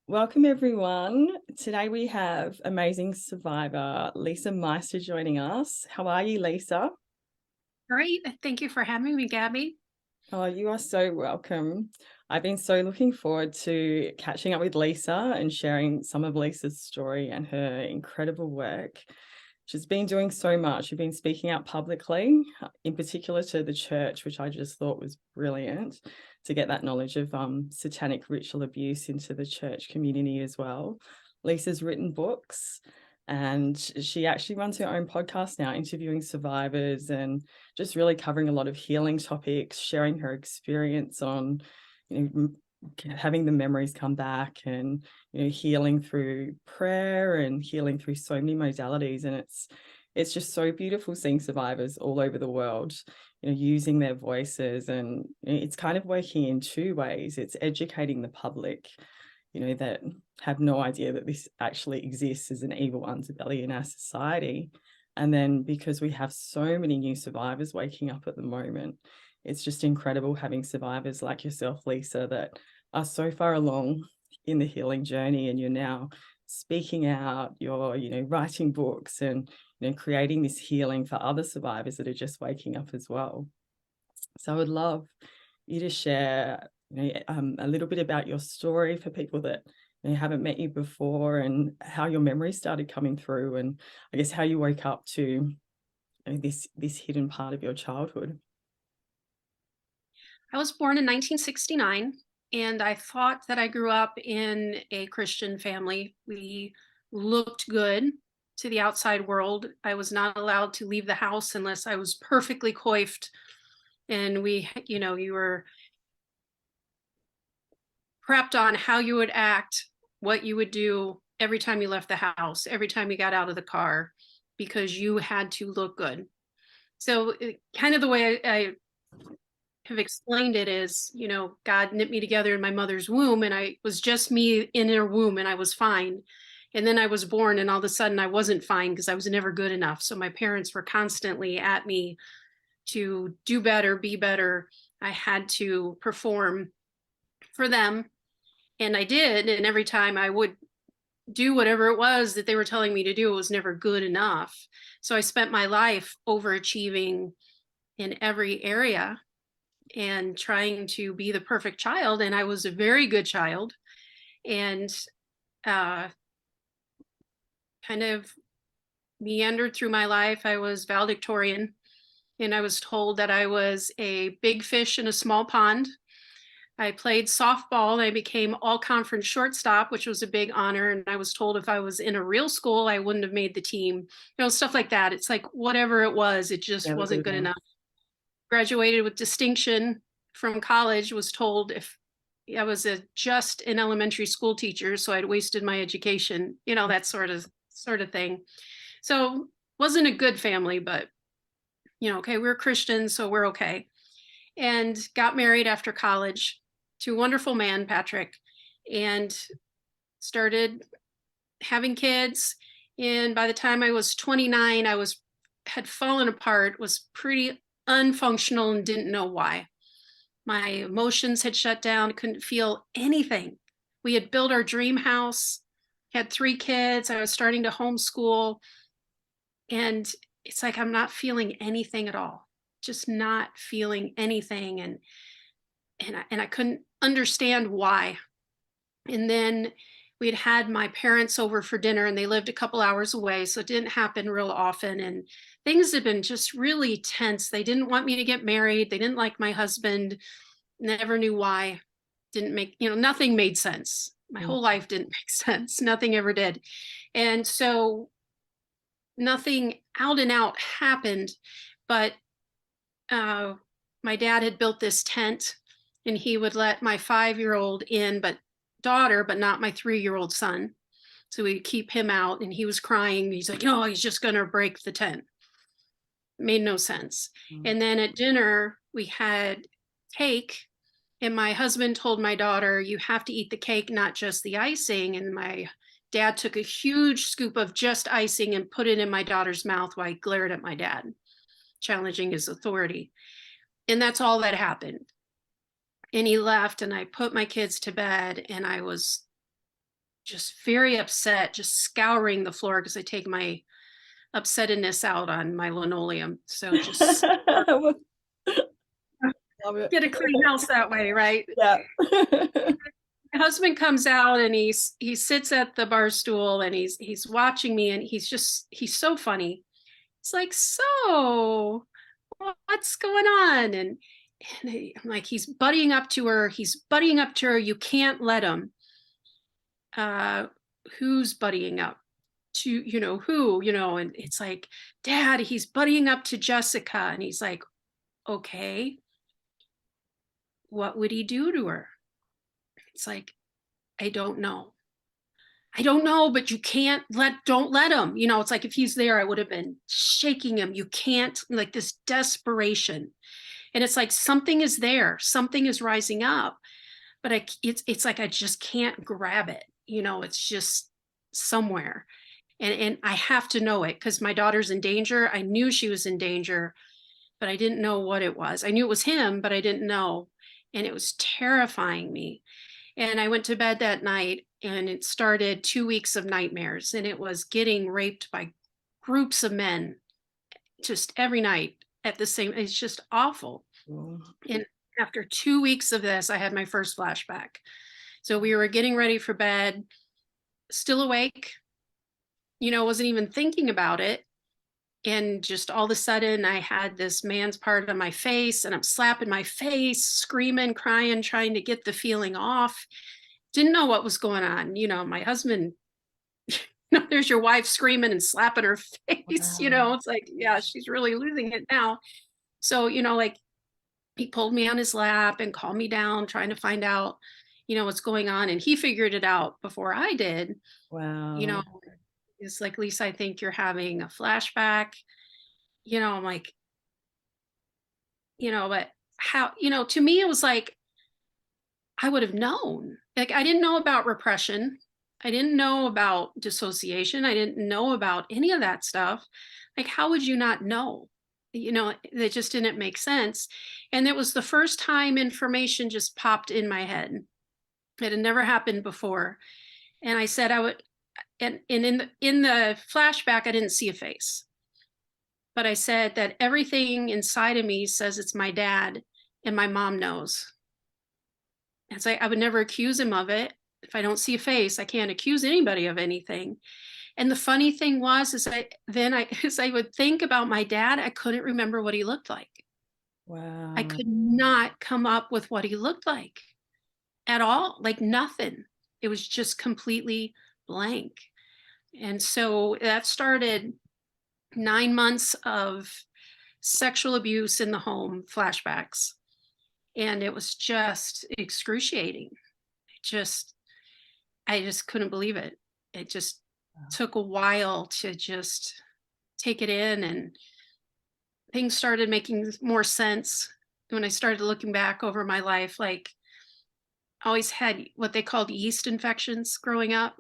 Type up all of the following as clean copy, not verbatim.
Welcome, everyone. Today we have amazing survivor Lisa Meister joining us. How are you, Lisa? Great. Thank you for having me, Gabby. Oh, you are so welcome. I've been so looking forward to catching up with Lisa and sharing some of Lisa's story and her incredible work. She's been doing so much. She's been speaking out publicly, in particular to the church, which I just thought was brilliant, to get that knowledge of satanic ritual abuse into the church community as well. Lisa's written books, and she actually runs her own podcast now, interviewing survivors and just really covering a lot of healing topics, sharing her experience on, having the memories come back and, healing through prayer and healing through so many modalities. And it's just so beautiful seeing survivors all over the world, using their voices. And it's kind of working in two ways. It's educating the public, that have no idea that this actually exists as an evil underbelly in our society. And then because we have so many new survivors waking up at the moment, it's just incredible having survivors like yourself, Lisa, that are so far along in the healing journey, and you're now speaking out, you're, writing books and, creating this healing for other survivors that are just waking up as well. So I would love you to share a little bit about your story for people that haven't met you before, and how your memories started coming through, and I guess how you woke up to this hidden part of your childhood. I was born in 1969, and I thought that I grew up in a Christian family. We looked good to the outside world. I was not allowed to leave the house unless I was perfectly coiffed, and you were prepped on how you would act, what you would do every time you left the house, every time you got out of the car, because you had to look good. So kind of the way I have explained it is, God knit me together in my mother's womb, and I was just me in her womb, and I was fine. And then I was born, and all of a sudden I wasn't fine because I was never good enough. So my parents were constantly at me to do better, be better. I had to perform for them. And I did. And every time I would do whatever it was that they were telling me to do, it was never good enough. So I spent my life overachieving in every area and trying to be the perfect child. And I was a very good child, and kind of meandered through my life. I was valedictorian, and I was told that I was a big fish in a small pond. I played softball, and I became all conference shortstop, which was a big honor. And I was told if I was in a real school, I wouldn't have made the team, stuff like that. It's like, whatever it was, it just wasn't good enough. Graduated with distinction from college, was told if I was just an elementary school teacher, so I'd wasted my education, that sort of thing. So wasn't a good family, but okay, we're Christians, so we're okay. And got married after college to a wonderful man, Patrick, and started having kids. And by the time I was 29, had fallen apart, was pretty unfunctional, and didn't know why. My emotions had shut down, couldn't feel anything. We had built our dream house, had 3 kids. I was starting to homeschool, and it's like I'm not feeling anything at all, just not feeling anything. And I couldn't understand why. And then we'd had my parents over for dinner, and they lived a couple hours away, so it didn't happen real often. And things had been just really tense. They didn't want me to get married. They didn't like my husband. Never knew why. Didn't make, nothing made sense. My whole life didn't make sense. Nothing ever did. And so nothing out and out happened, but my dad had built this tent, and he would let my 5-year-old in, but not my 3-year-old son. So we'd keep him out, and he was crying. He's like, he's just going to break the tent. Made no sense. And then at dinner, we had cake, and my husband told my daughter, you have to eat the cake, not just the icing. And my dad took a huge scoop of just icing and put it in my daughter's mouth while I glared at my dad, challenging his authority. And that's all that happened. And he left, and I put my kids to bed, and I was just very upset, just scouring the floor because I take my upsetness out on my linoleum. So just Love it. get a clean house that way, right? Yeah. My husband comes out and he sits at the bar stool and he's watching me, and he's so funny. It's like, so what's going on? And I'm like, he's buddying up to her. You can't let him. Who's buddying up to, who, and it's like, Dad, he's buddying up to Jessica. And he's like, okay, what would he do to her? It's like, I don't know, but you don't let him, it's like, if he's there, I would have been shaking him. You can't, like, this desperation. And it's like, something is there, something is rising up, but it's like, I just can't grab it. It's just somewhere. And I have to know it because my daughter's in danger. I knew she was in danger, but I didn't know what it was. I knew it was him, but I didn't know. And it was terrifying me. And I went to bed that night, and it started 2 weeks of nightmares. And it was getting raped by groups of men just every night at the same, it's just awful. Oh. And after 2 weeks of this, I had my first flashback. So we were getting ready for bed, still awake, wasn't even thinking about it. And just all of a sudden I had this man's part on my face, and I'm slapping my face, screaming, crying, trying to get the feeling off. Didn't know what was going on. My husband, there's your wife screaming and slapping her face, Wow. it's like, yeah, she's really losing it now. So, like, he pulled me on his lap and calmed me down, trying to find out, what's going on. And he figured it out before I did. Wow. It's like, Lisa, I think you're having a flashback. I'm like, but how, to me, it was like, I would have known. Like, I didn't know about repression. I didn't know about dissociation. I didn't know about any of that stuff. Like, how would you not know? It just didn't make sense. And it was the first time information just popped in my head. It had never happened before. And I said I would, and in the flashback, I didn't see a face. But I said that everything inside of me says it's my dad, and my mom knows. And so I would never accuse him of it. If I don't see a face, I can't accuse anybody of anything. And the funny thing was, as I would think about my dad, I couldn't remember what he looked like. Wow. I could not come up with what he looked like at all, like nothing. It was just completely blank. And so that started 9 months of sexual abuse in the home, flashbacks. And it was just excruciating. I just couldn't believe it. It just took a while to just take it in, and things started making more sense when I started looking back over my life. Like, I always had what they called yeast infections growing up.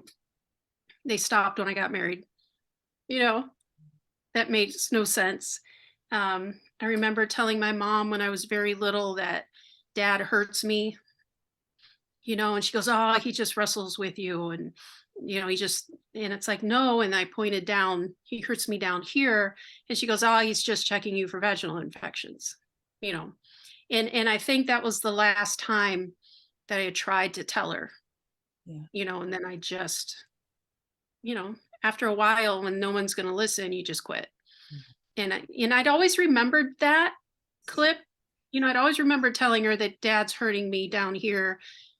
They stopped when I got married. That made no sense. I remember telling my mom when I was very little that Dad hurts me, and she goes, oh, he just wrestles with you. And, and it's like, no. And I pointed down, he hurts me down here. And she goes, oh, he's just checking you for vaginal infections, and I think that was the last time that I had tried to tell her, and then I just, after a while, when no one's going to listen, you just quit. Mm-hmm. And I'd always remembered that clip. I'd always remembered telling her that Dad's hurting me down here,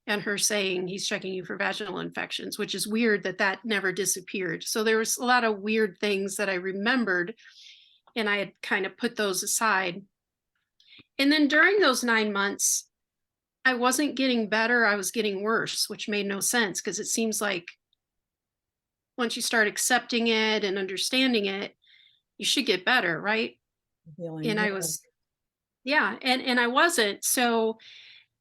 and her saying he's checking you for vaginal infections, which is weird that never disappeared. So there was a lot of weird things that I remembered, and I had kind of put those aside. And then during those 9 months, I wasn't getting better. I was getting worse, which made no sense, because it seems like once you start accepting it and understanding it, you should get better, right? And I was, and I wasn't. So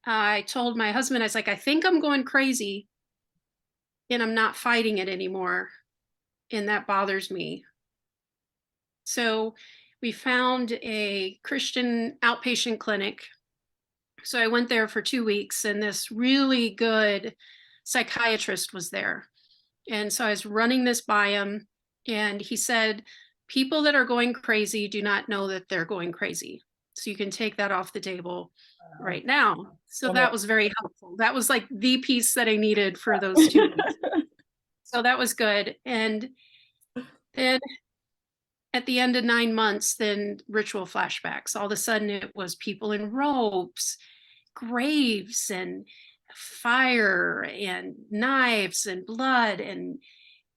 I told my husband, I was like, I think I'm going crazy, and I'm not fighting it anymore, and that bothers me. So we found a Christian outpatient clinic. So I went there for 2 weeks, and this really good psychiatrist was there. And so I was running this by him, and he said, people that are going crazy do not know that they're going crazy. So you can take that off the table right now. So that was very helpful. That was like the piece that I needed for those 2 weeks. So that was good. And then at the end of 9 months, then ritual flashbacks. All of a sudden it was people in robes, graves, and fire, and knives, and blood, and,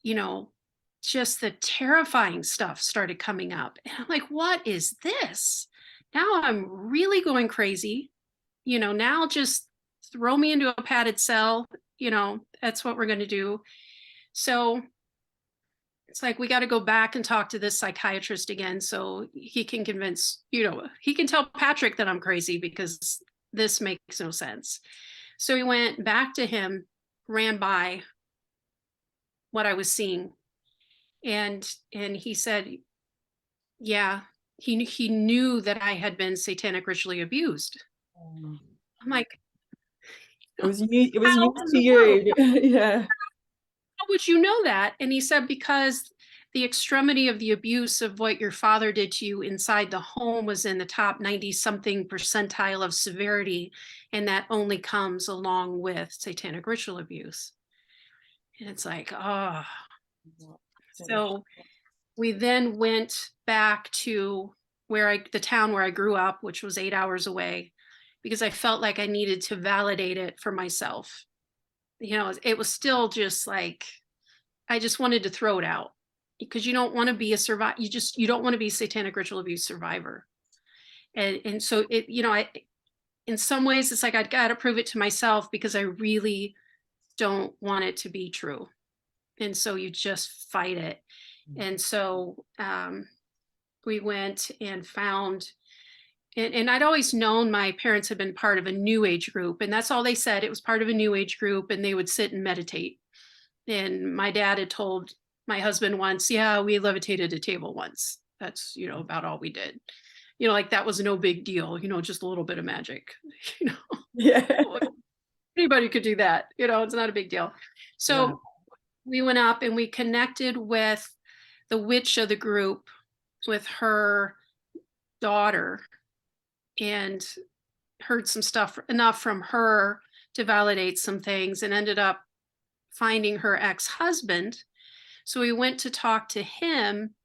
you know, just the terrifying stuff started coming up. And I'm like, what is this? Now I'm really going crazy. Now just throw me into a padded cell. That's what we're going to do. So it's like, we got to go back and talk to this psychiatrist again so he can convince, he can tell Patrick that I'm crazy, because this makes no sense. So we went back to him, ran by what I was seeing. And he said, yeah, he knew that I had been satanic ritually abused. I'm like, it was used to you. Yeah. How would you know that? And he said, because the extremity of the abuse of what your father did to you inside the home was in the top 90-something percentile of severity, and that only comes along with satanic ritual abuse. And it's like, oh. So we then went back to the town where I grew up, which was 8 hours away, because I felt like I needed to validate it for myself. It was still just like, I just wanted to throw it out, because you don't want to be a survivor. You don't want to be a satanic ritual abuse survivor. And so in some ways it's like, I'd got to prove it to myself, because I really don't want it to be true. And so you just fight it. And so we went and found, and I'd always known my parents had been part of a New Age group, and that's all they said. It was part of a New Age group, and they would sit and meditate. And my dad had told my husband once, yeah, we levitated a table once. That's, about all we did. Like that was no big deal, just a little bit of magic, Yeah. Anybody could do that, it's not a big deal. So yeah. We went up and we connected with the witch of the group, with her daughter, and heard some stuff enough from her to validate some things, and ended up finding her ex-husband. So we went to talk to him.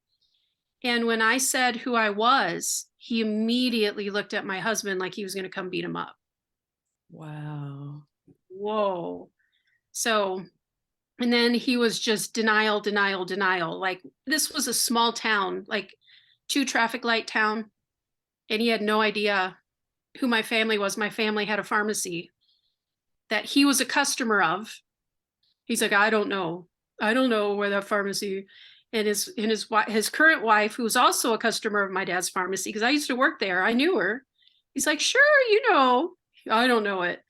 And when I said who I was, he immediately looked at my husband like he was going to come beat him up. Wow. Whoa. So, and then he was just denial. Like, this was a small town, like 2 traffic light town. And he had no idea who my family was. My family had a pharmacy that he was a customer of. He's like, I don't know where that pharmacy, and his current wife, who's also a customer of my dad's pharmacy, because I used to work there, I knew her. He's like, sure, I don't know it.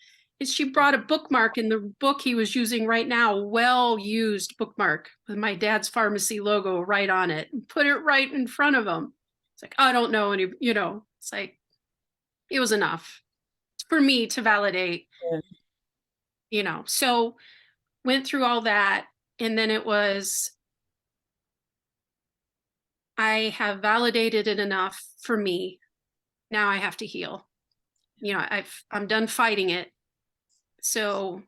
And she brought a bookmark in the book he was using right now, well-used bookmark with my dad's pharmacy logo right on it, and put it right in front of him. It's like, I don't know any, it's like, it was enough for me to validate, so went through all that. And then it was, I have validated it enough for me. Now I have to heal. I'm done fighting it. So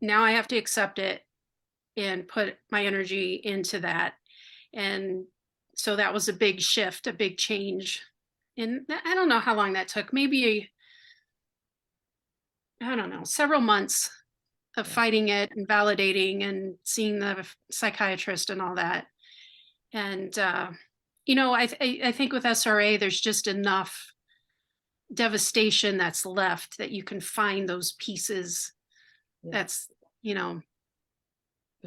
now I have to accept it and put my energy into that. And so that was a big shift, a big change. And I don't know how long that took, maybe, I don't know, several months of fighting it and validating and seeing the psychiatrist and all that. And, I think with SRA, there's just enough devastation that's left that you can find those pieces. That's, For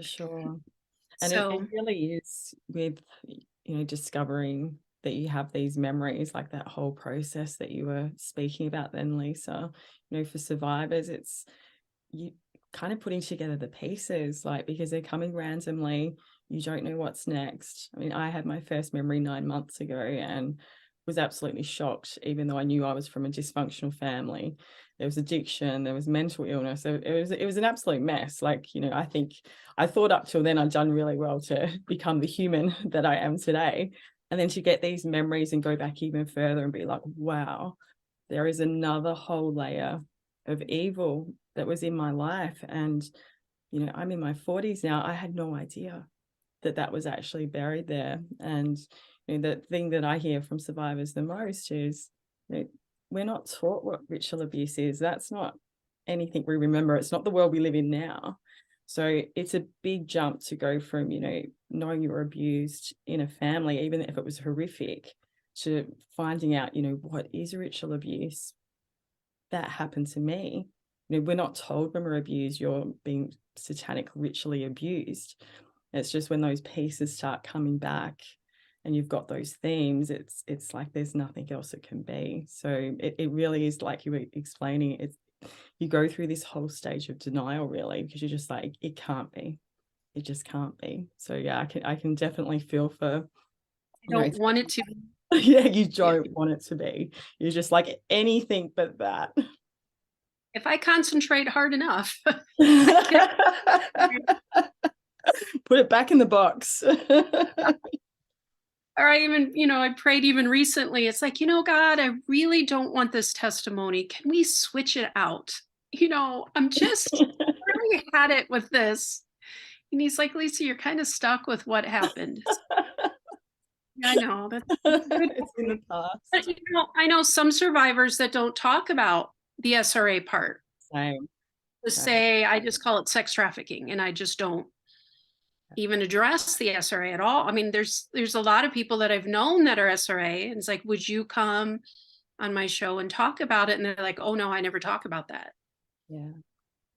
sure. And so it really is with, discovering that you have these memories, like that whole process that you were speaking about then, Lisa, for survivors, it's you kind of putting together the pieces, like, because they're coming randomly. You don't know what's next. I mean, I had my first memory 9 months ago, and was absolutely shocked, even though I knew I was from a dysfunctional family. There was addiction, there was mental illness. It was an absolute mess. Like, you know, I thought up till then I'd done really well to become the human that I am today. And then to get these memories and go back even further and be like, wow, there is another whole layer of evil that was in my life. And, you know, I'm in my 40s now. I had no idea that that was actually buried there. And, you know, the thing that I hear from survivors the most is, you know, we're not taught what ritual abuse is. That's not anything we remember. It's not the world we live in now. So it's a big jump to go from, you know, knowing you were abused in a family, even if it was horrific, to finding out, you know, what is ritual abuse? That happened to me. You know, we're not told when we're abused, you're being satanic ritually abused. It's just when those pieces start coming back and you've got those themes, it's like there's nothing else it can be. So it really is like you were explaining, it's you go through this whole stage of denial, really, because you're just like, it can't be. It just can't be. So yeah, I can definitely feel for, I don't want it to be. yeah, you don't want it to be. You're just like anything but that. If I concentrate hard enough. Put it back in the box. Or I even, you know, I prayed even recently. It's like, you know, God, I really don't want this testimony. Can we switch it out? You know, I'm just really had it with this. And he's like, Lisa, you're kind of stuck with what happened. Yeah, I know. It's in the past. But, you know, I know some survivors that don't talk about the SRA part. Same. To say, I just call it sex trafficking, and I just don't even address the SRA at all. I mean, there's a lot of people that I've known that are SRA, and it's like, would you come on my show and talk about it? And they're like, oh no, I never talk about that. Yeah.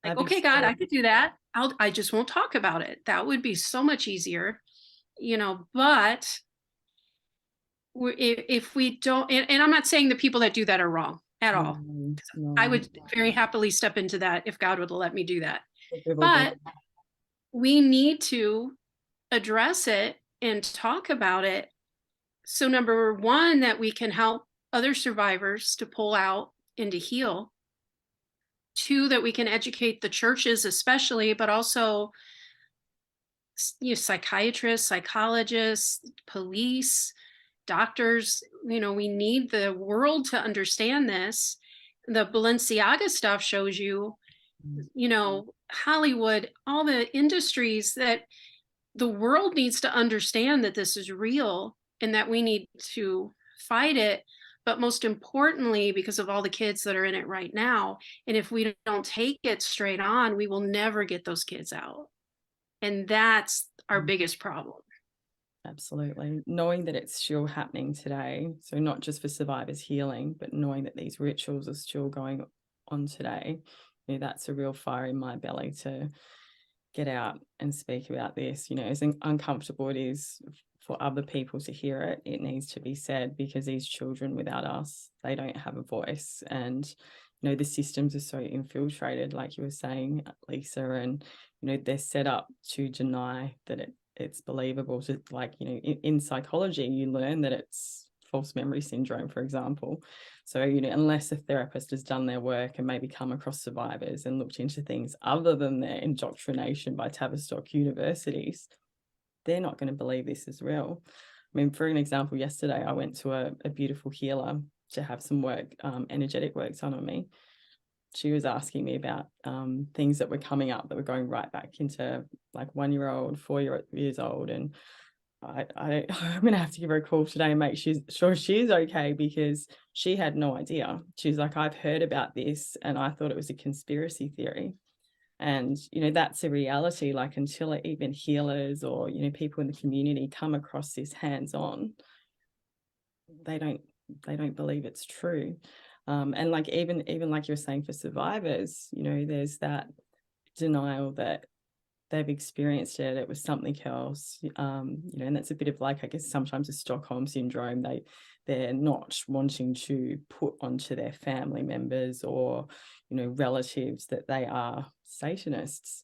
Like, okay, God, I could do that. I just won't talk about it. That would be so much easier, you know. But if we don't, and I'm not saying the people that do that are wrong at all. No. I would very happily step into that if God would let me do that. But we need to address it and talk about it. So number one, that we can help other survivors to pull out and to heal. Two, that we can educate the churches especially, but also, you know, psychiatrists, psychologists, police, doctors. You know, we need the world to understand this. The Balenciaga stuff shows you, you know, Hollywood, all the industries, that the world needs to understand that this is real and that we need to fight it. But most importantly, because of all the kids that are in it right now, and if we don't take it straight on, we will never get those kids out. And that's our biggest problem. Absolutely. Knowing that it's still happening today. So not just for survivors healing, but knowing that these rituals are still going on today. You know, that's a real fire in my belly to get out and speak about this. You know, as uncomfortable it is for other people to hear it, it needs to be said, because these children without us, they don't have a voice. And, you know, the systems are so infiltrated, like you were saying, Lisa, and, you know, they're set up to deny that it's believable. To, like, you know, in psychology, you learn that it's false memory syndrome, for example. So, you know, unless a therapist has done their work and maybe come across survivors and looked into things other than their indoctrination by Tavistock universities, they're not going to believe this is real. I mean, for an example, yesterday I went to a beautiful healer to have some work, energetic work done on me. She was asking me about things that were coming up that were going right back into like 1-year-old, 4 years old. And I'm going to have to give her a call today and make sure she's okay, because she had no idea. She's like, I've heard about this and I thought it was a conspiracy theory. And, you know, that's a reality. Like, until even healers or, you know, people in the community come across this hands-on, they don't believe it's true. And like, even like you're saying, for survivors, you know, there's that denial that they've experienced it. It was something else, you know, and that's a bit of like, I guess, sometimes a Stockholm syndrome. They're not wanting to put onto their family members or, you know, relatives that they are Satanists.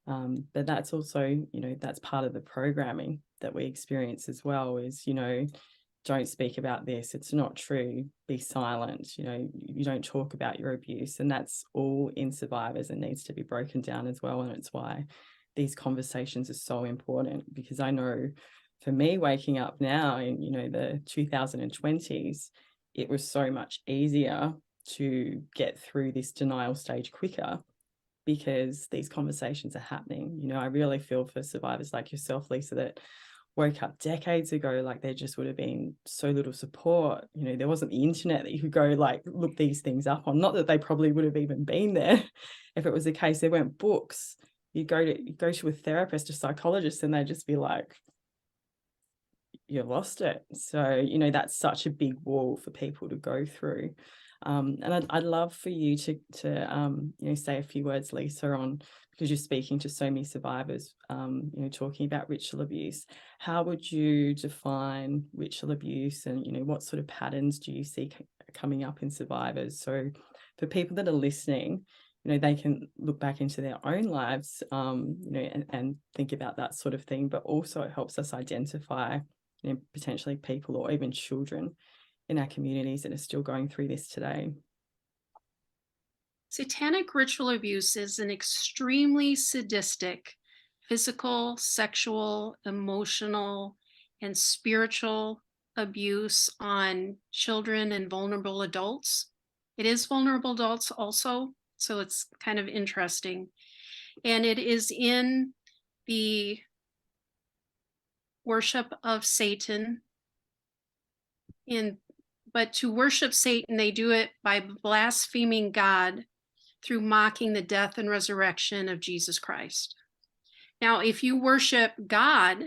But that's also, you know, that's part of the programming that we experience as well, is, you know, don't speak about this, it's not true, be silent, you know, you don't talk about your abuse. And that's all in survivors and needs to be broken down as well. And it's why these conversations are so important, because I know for me, waking up now in, you know, the 2020s, it was so much easier to get through this denial stage quicker because these conversations are happening. You know, I really feel for survivors like yourself, Lisa, that woke up decades ago, like there just would have been so little support. You know, there wasn't the internet that you could go like look these things up on. Not that they probably would have even been there if it was the case. There weren't books. You go to a therapist, a psychologist, and they'd just be like, you lost it. So, you know, that's such a big wall for people to go through. And I'd love for you to you know, say a few words, Lisa, on, because you're speaking to so many survivors, you know, talking about ritual abuse. How would you define ritual abuse, and, you know, what sort of patterns do you see coming up in survivors? So for people that are listening, you know, they can look back into their own lives, you know, and think about that sort of thing, but also it helps us identify, you know, potentially people or even children in our communities that are still going through this today. Satanic ritual abuse is an extremely sadistic physical, sexual, emotional, and spiritual abuse on children and vulnerable adults. It is vulnerable adults also, so it's kind of interesting. And it is in the worship of Satan. But to worship Satan, they do it by blaspheming God through mocking the death and resurrection of Jesus Christ. Now, if you worship God,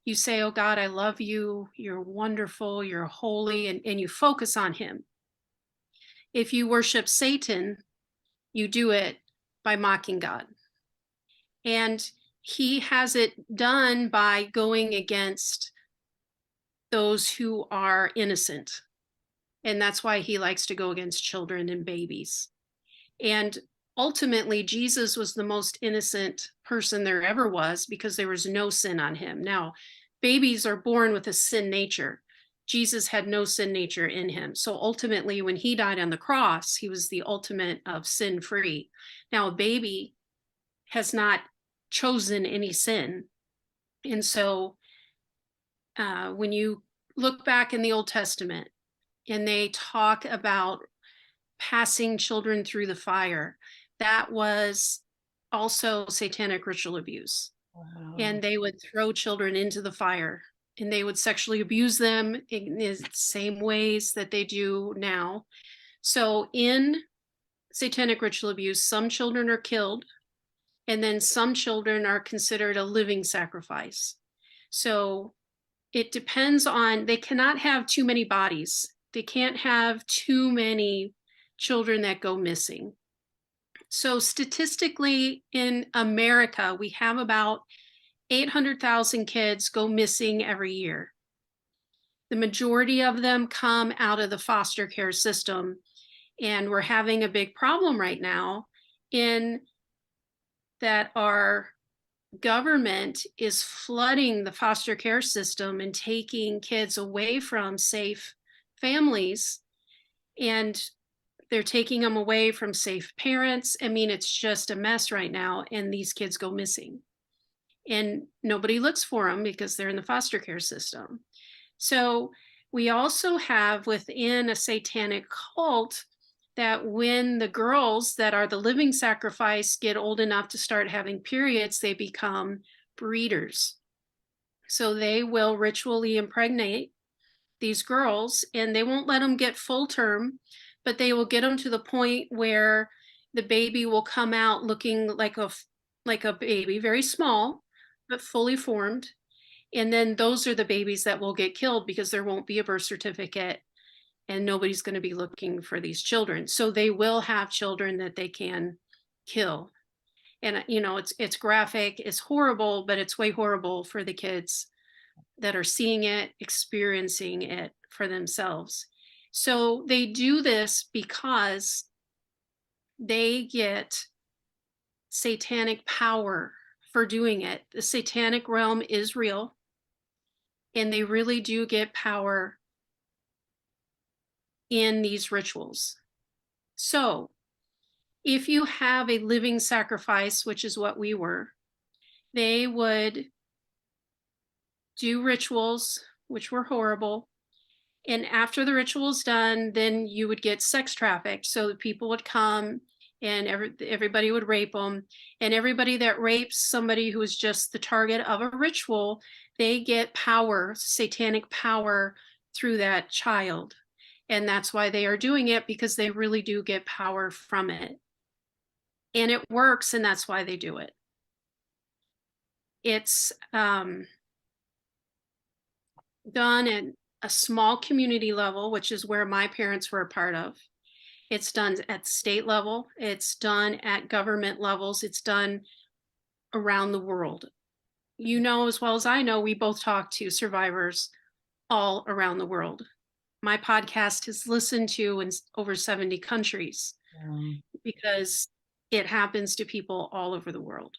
you say, oh God, I love you, you're wonderful, you're holy, and you focus on him. If you worship Satan, you do it by mocking God. And he has it done by going against those who are innocent. And that's why he likes to go against children and babies. And ultimately, Jesus was the most innocent person there ever was because there was no sin on him. Now, babies are born with a sin nature. Jesus had no sin nature in him. So ultimately, when he died on the cross, he was the ultimate of sin-free. Now, a baby has not chosen any sin. And so when you look back in the Old Testament, and they talk about passing children through the fire, that was also satanic ritual abuse. Wow. And they would throw children into the fire, and they would sexually abuse them in the same ways that they do now. So in satanic ritual abuse, some children are killed, and then some children are considered a living sacrifice. So it depends on, they cannot have too many bodies. They can't have too many children that go missing. So statistically in America, we have about 800,000 kids go missing every year. The majority of them come out of the foster care system. And we're having a big problem right now in that our government is flooding the foster care system and taking kids away from safe families, and they're taking them away from safe parents. I mean, it's just a mess right now, and these kids go missing and nobody looks for them because they're in the foster care system. So we also have within a satanic cult that when the girls that are the living sacrifice get old enough to start having periods, they become breeders. So they will ritually impregnate these girls, and they won't let them get full term, but they will get them to the point where the baby will come out looking like a baby, very small, but fully formed. And then those are the babies that will get killed because there won't be a birth certificate and nobody's going to be looking for these children. So they will have children that they can kill. And, you know, it's graphic, it's horrible, but it's way horrible for the kids that are seeing it, experiencing it for themselves. So they do this because they get satanic power for doing it. The satanic realm is real, and they really do get power in these rituals. So if you have a living sacrifice, which is what we were, they would do rituals, which were horrible. And after the ritual's done, then you would get sex trafficked. So people would come and everybody would rape them. And everybody that rapes somebody who is just the target of a ritual, they get power, satanic power through that child. And that's why they are doing it, because they really do get power from it. And it works, and that's why they do it. It's done at a small community level, which is where my parents were a part of. It's done at state level. It's done at government levels. It's done around the world. You know, as well as I know, we both talk to survivors all around the world. My podcast is listened to in over 70 countries because it happens to people all over the world,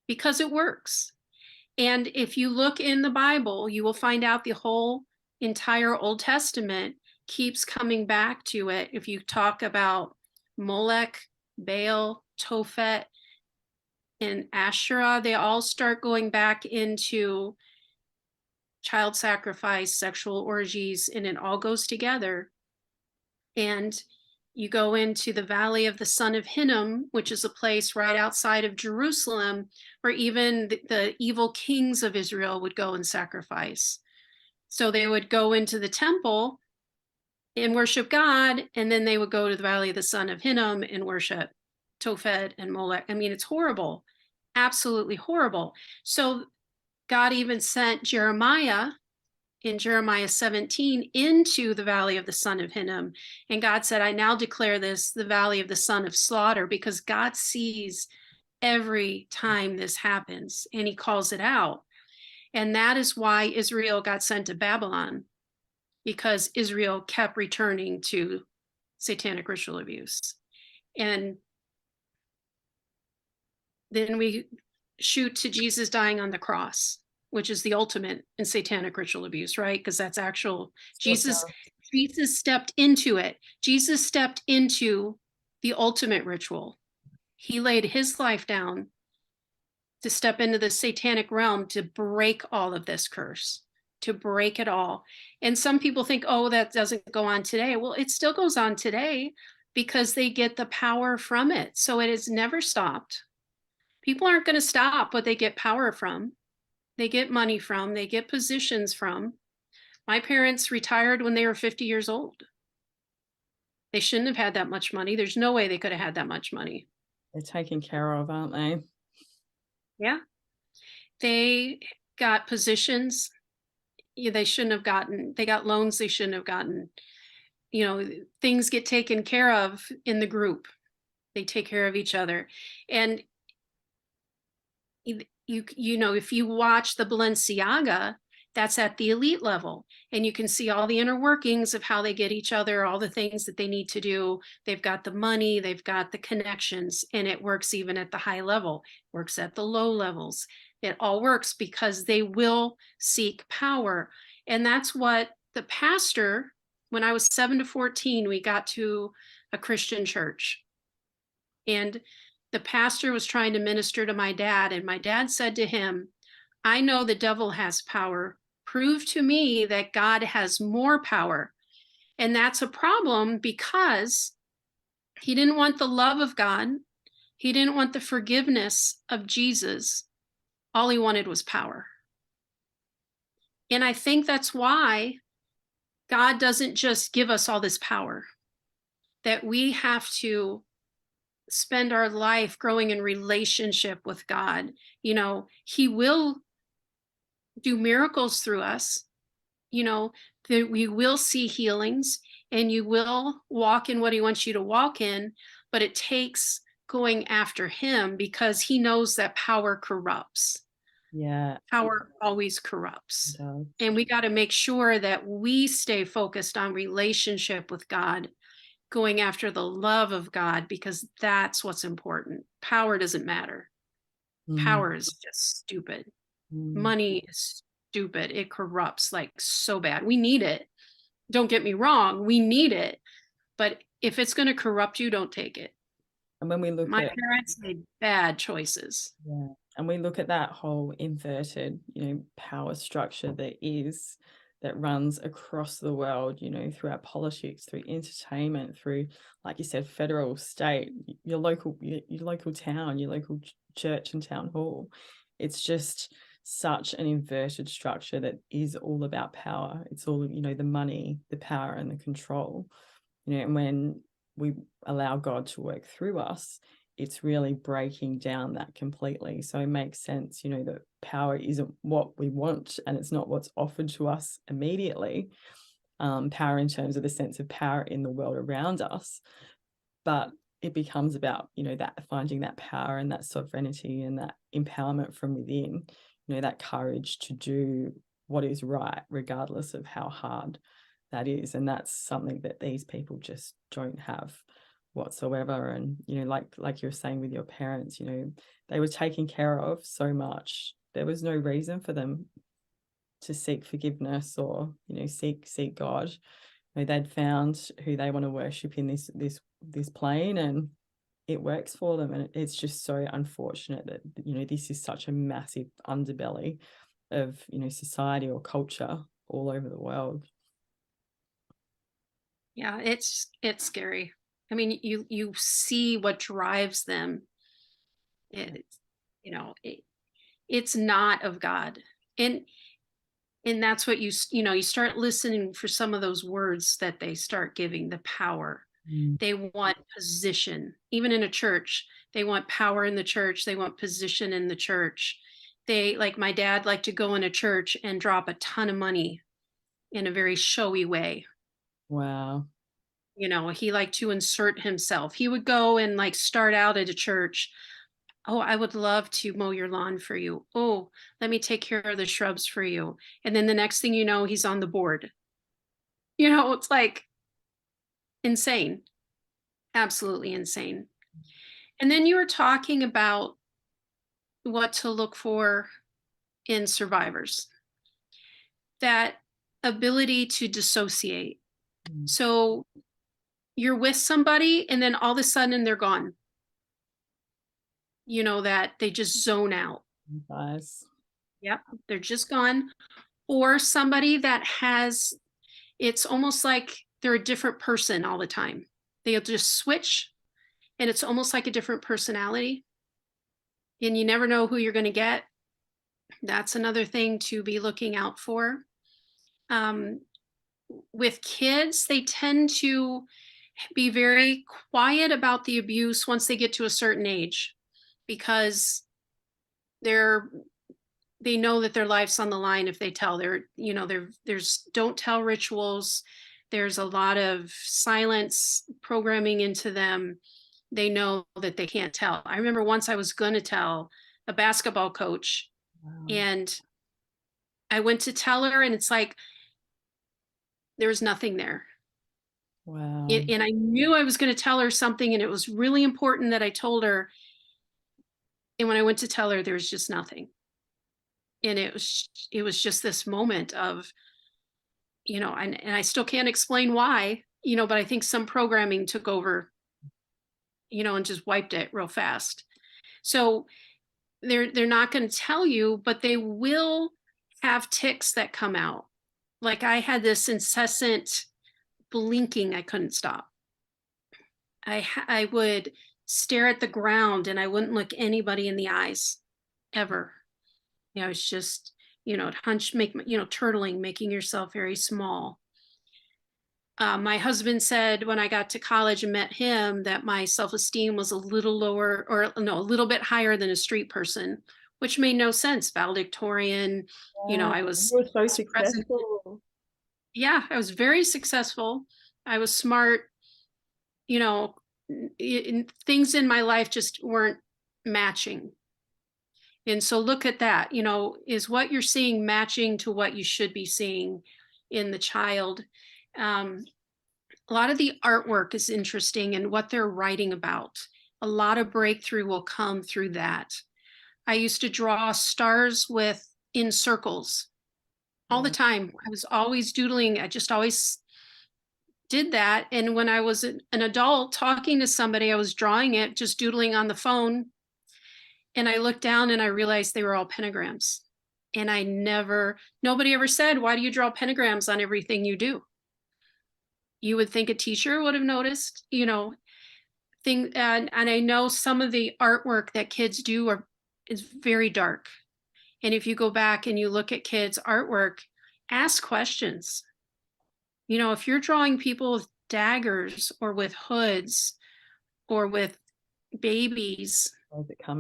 because it works. And if you look in the Bible, you will find out the whole entire Old Testament keeps coming back to it. If you talk about Molech, Baal, Tophet, and Asherah, they all start going back into child sacrifice, sexual orgies, and it all goes together. And you go into the Valley of the Son of Hinnom, which is a place right outside of Jerusalem, where even the evil kings of Israel would go and sacrifice. So they would go into the temple and worship God, and then they would go to the Valley of the Son of Hinnom and worship Tophet and Molech. I mean, it's horrible, absolutely horrible. So God even sent Jeremiah in Jeremiah 17 into the Valley of the Son of Hinnom. And God said, I now declare this the Valley of the Son of Slaughter, because God sees every time this happens and he calls it out. And that is why Israel got sent to Babylon, because Israel kept returning to satanic ritual abuse. And then we shoot to Jesus dying on the cross, which is the ultimate in satanic ritual abuse, right? Because that's actual, Jesus stepped into it. Jesus stepped into the ultimate ritual. He laid his life down to step into the satanic realm to break all of this curse, to break it all. And some people think, oh, that doesn't go on today. Well, it still goes on today because they get the power from it. So it has never stopped. People aren't going to stop what they get power from. They get money from, they get positions from. My parents retired when they were 50 years old. They shouldn't have had that much money. There's no way they could have had that much money. They're taken care of, aren't they? Yeah. They got positions they shouldn't have gotten. They got loans they shouldn't have gotten. You know, things get taken care of in the group. They take care of each other. And you know, if you watch the Balenciaga, that's at the elite level, and you can see all the inner workings of how they get each other, all the things that they need to do. They've got the money, they've got the connections, and it works even at the high level, works at the low levels. It all works because they will seek power. And that's what the pastor, when I was 7 to 14, we got to a Christian church, and the pastor was trying to minister to my dad, and my dad said to him, I know the devil has power. Prove to me that God has more power. And that's a problem, because he didn't want the love of God. He didn't want the forgiveness of Jesus. All he wanted was power. And I think that's why God doesn't just give us all this power, that we have to spend our life growing in relationship with God. You know, he will do miracles through us, you know, that we will see healings, and you will walk in what he wants you to walk in, but it takes going after him, because he knows that power corrupts. Yeah. Power always corrupts. And we got to make sure that we stay focused on relationship with God, going after the love of God, because that's what's important. Power doesn't matter. Power is just stupid. Money is stupid. It corrupts like so bad. We need it, Don't get me wrong, we need it, but if it's going to corrupt you, don't take it. And when we look My at parents made bad choices. yeah, and we look at that whole inverted, power structure that runs across the world, through our politics, through entertainment, through, like you said, federal, state, your local town, your local church and town hall. It's just such an inverted structure that is all about power. It's all, the money, the power, and the control. And when we allow God to work through us, it's really breaking down that completely. So it makes sense, that power isn't what we want and it's not what's offered to us immediately. Power in terms of the sense of power in the world around us, but it becomes about, that finding that power and that sovereignty and that empowerment from within, that courage to do what is right, regardless of how hard that is. And that's something that these people just don't have whatsoever. And like you were saying with your parents, they were taken care of so much, there was no reason for them to seek forgiveness or seek God. They'd found who they want to worship in this plane, and it works for them. And it's just so unfortunate that this is such a massive underbelly of society or culture all over the world. Yeah, it's scary. I mean, you see what drives them. It's it's not of God, and that's what you start listening for some of those words that they start giving, the power. They want position, even in a church. They want power in the church. They want position in the church. They, like my dad, liked to go in a church and drop a ton of money in a very showy way. Wow. He liked to insert himself. He would go and like start out at a church. Oh, I would love to mow your lawn for you. Oh, let me take care of the shrubs for you. And then the next thing you know, he's on the board. It's like insane. Absolutely insane. And then you were talking about what to look for in survivors. That ability to dissociate. So you're with somebody and then all of a sudden they're gone. That they just zone out. Nice. Yep, they're just gone. Or somebody that has, it's almost like they're a different person all the time. They'll just switch and it's almost like a different personality. And you never know who you're going to get. That's another thing to be looking out for. With kids, they tend to be very quiet about the abuse once they get to a certain age, because they know that their life's on the line if they tell. There's don't tell rituals. There's a lot of silence programming into them. They know that they can't tell. I remember once I was going to tell a basketball coach. Wow. And I went to tell her and it's like, there was nothing there. Wow. And I knew I was going to tell her something and it was really important that I told her. And when I went to tell her, there was just nothing. And it was just this moment of, and I still can't explain why, but I think some programming took over, and just wiped it real fast. So they're not going to tell you, but they will have tics that come out. Like I had this incessant blinking I couldn't stop. I would stare at the ground and I wouldn't look anybody in the eyes ever. It's just, turtling, making yourself very small. My husband said when I got to college and met him that my self-esteem was a little lower, or no, a little bit higher than a street person, which made no sense. Valedictorian, I was so successful. Yeah, I was very successful. I was smart. Things in my life just weren't matching. And so look at that, is what you're seeing matching to what you should be seeing in the child? A lot of the artwork is interesting and what they're writing about. A lot of breakthrough will come through that. I used to draw stars in circles all the time. I was always doodling. I just always did that. And when I was an adult talking to somebody, I was drawing it, just doodling on the phone. And I looked down and I realized they were all pentagrams. And nobody ever said, why do you draw pentagrams on everything you do? You would think a teacher would have noticed, and I know some of the artwork that kids do is very dark. And if you go back and you look at kids' artwork, ask questions. If you're drawing people with daggers or with hoods or with babies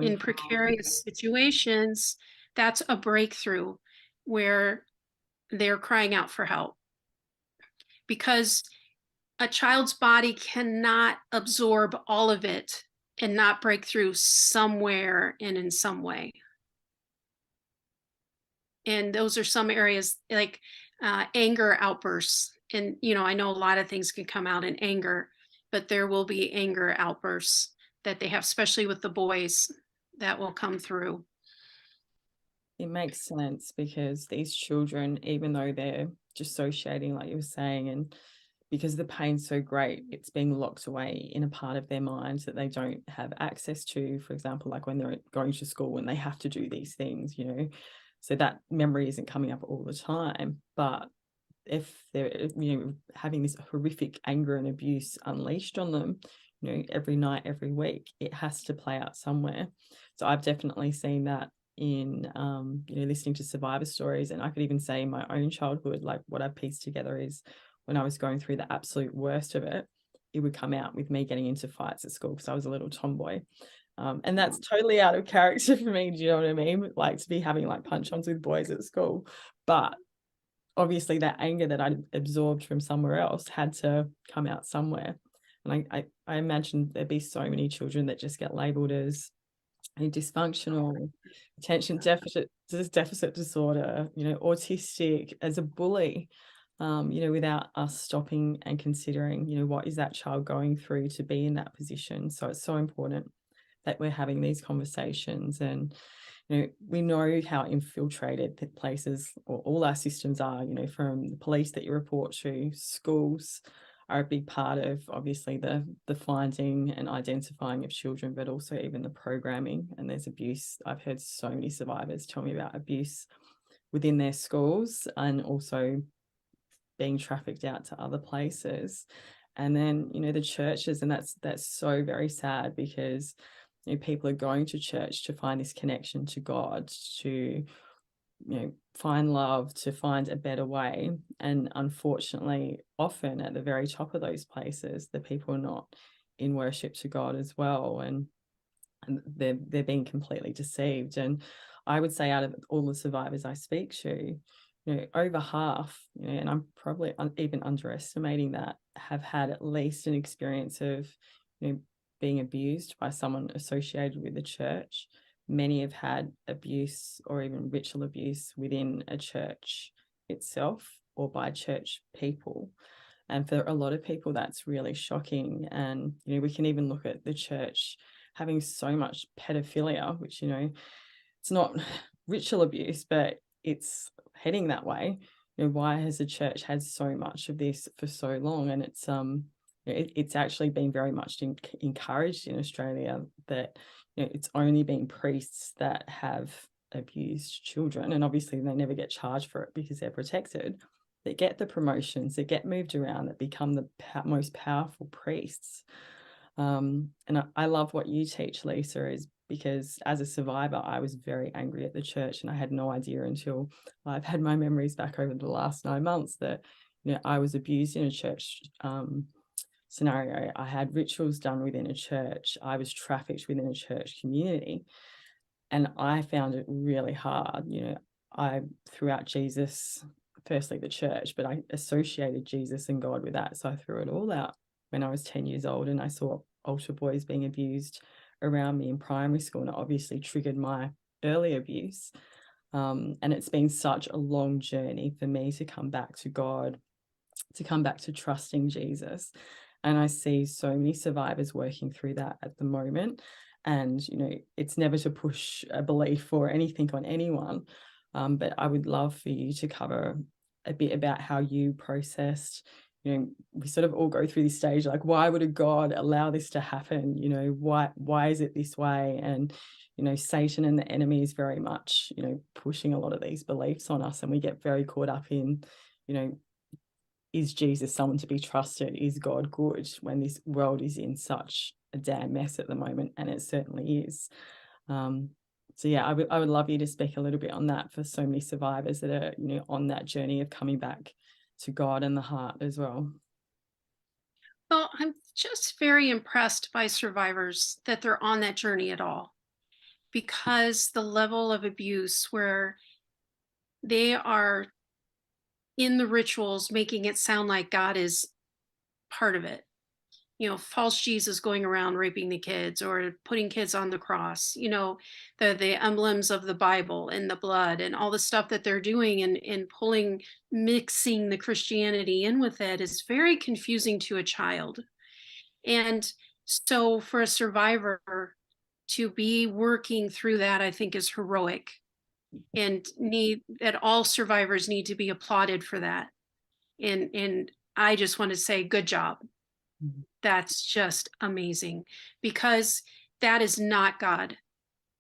in precarious situations, that's a breakthrough where they're crying out for help. Because a child's body cannot absorb all of it and not break through somewhere and in some way. And those are some areas like anger outbursts. And, I know a lot of things can come out in anger, but there will be anger outbursts that they have, especially with the boys, that will come through. It makes sense because these children, even though they're dissociating, like you were saying, and because the pain's so great, it's being locked away in a part of their minds that they don't have access to, for example, like when they're going to school and they have to do these things, so that memory isn't coming up all the time. But if they're, having this horrific anger and abuse unleashed on them, every night, every week, it has to play out somewhere. So I've definitely seen that in, listening to survivor stories. And I could even say in my own childhood, like what I've pieced together is when I was going through the absolute worst of it, it would come out with me getting into fights at school because I was a little tomboy. And that's totally out of character for me. Do you know what I mean? Like to be having like punch-ons with boys at school. But obviously that anger that I absorbed from somewhere else had to come out somewhere. And I imagine there'd be so many children that just get labeled as dysfunctional, attention deficit disorder, autistic, as a bully, without us stopping and considering, what is that child going through to be in that position. So it's so important that we're having these conversations. And we know how infiltrated the places or all our systems are, from the police that you report to, schools are a big part of obviously the finding and identifying of children, but also even the programming. And there's abuse. I've heard so many survivors tell me about abuse within their schools and also being trafficked out to other places. And then, the churches, and that's so very sad because people are going to church to find this connection to God, to find love, to find a better way. And unfortunately, often at the very top of those places, the people are not in worship to God as well, and they're being completely deceived. And I would say out of all the survivors I speak to, over half, and I'm probably even underestimating that, have had at least an experience of being abused by someone associated with the church. Many have had abuse or even ritual abuse within a church itself or by church people. And for a lot of people, that's really shocking. And, we can even look at the church having so much pedophilia, which, it's not ritual abuse, but it's heading that way. Why has the church had so much of this for so long? And it's actually been very much encouraged in Australia that it's only been priests that have abused children, and obviously they never get charged for it because they're protected. They get the promotions, they get moved around, that become the most powerful priests. And I love what you teach, Lisa, is because as a survivor, I was very angry at the church, and I had no idea until I've had my memories back over the last 9 months that I was abused in a church scenario. I had rituals done within a church. I was trafficked within a church community, and I found it really hard. I threw out Jesus, firstly the church, but I associated Jesus and God with that, so I threw it all out when I was 10 years old, and I saw altar boys being abused around me in primary school, and it obviously triggered my early abuse. And it's been such a long journey for me to come back to God, to come back to trusting Jesus. And I see so many survivors working through that at the moment. And, it's never to push a belief or anything on anyone. But I would love for you to cover a bit about how you processed, we sort of all go through this stage, like, why would a God allow this to happen? Why is it this way? And, Satan and the enemy is very much, pushing a lot of these beliefs on us, and we get very caught up in, is Jesus someone to be trusted? Is God good when this world is in such a damn mess at the moment? And it certainly is. So yeah, I would love you to speak a little bit on that for so many survivors that are, on that journey of coming back to God and the heart as well. Well, I'm just very impressed by survivors that they're on that journey at all, because the level of abuse where they are in the rituals making it sound like God is part of it. False Jesus going around raping the kids or putting kids on the cross, the emblems of the Bible and the blood and all the stuff that they're doing and mixing the Christianity in with it is very confusing to a child. And so for a survivor to be working through that, I think is heroic, and that all survivors need to be applauded for that. And I just want to say, good job. That's just amazing, because that is not God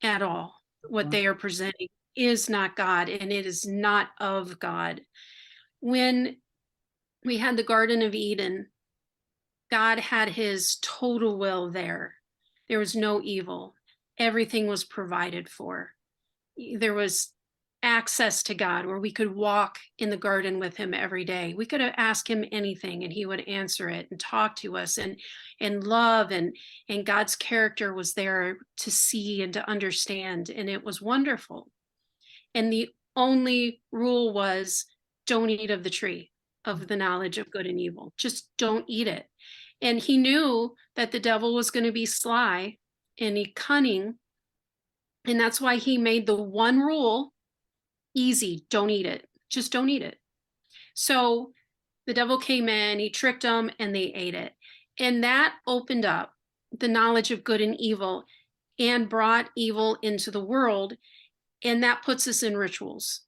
at all. What they are presenting is not God, and it is not of God. When we had the Garden of Eden, God had his total will there. There was no evil. Everything was provided for. There was access to God where we could walk in the garden with him every day. We could ask him anything and he would answer it and talk to us, and love and God's character was there to see and to understand, and it was wonderful. And the only rule was, don't eat of the tree of the knowledge of good and evil. Just don't eat it. And he knew that the devil was going to be sly and cunning, and that's why he made the one rule easy: don't eat it. Just don't eat it. So the devil came in, he tricked them, and they ate it. And that opened up the knowledge of good and evil and brought evil into the world. And that puts us in rituals.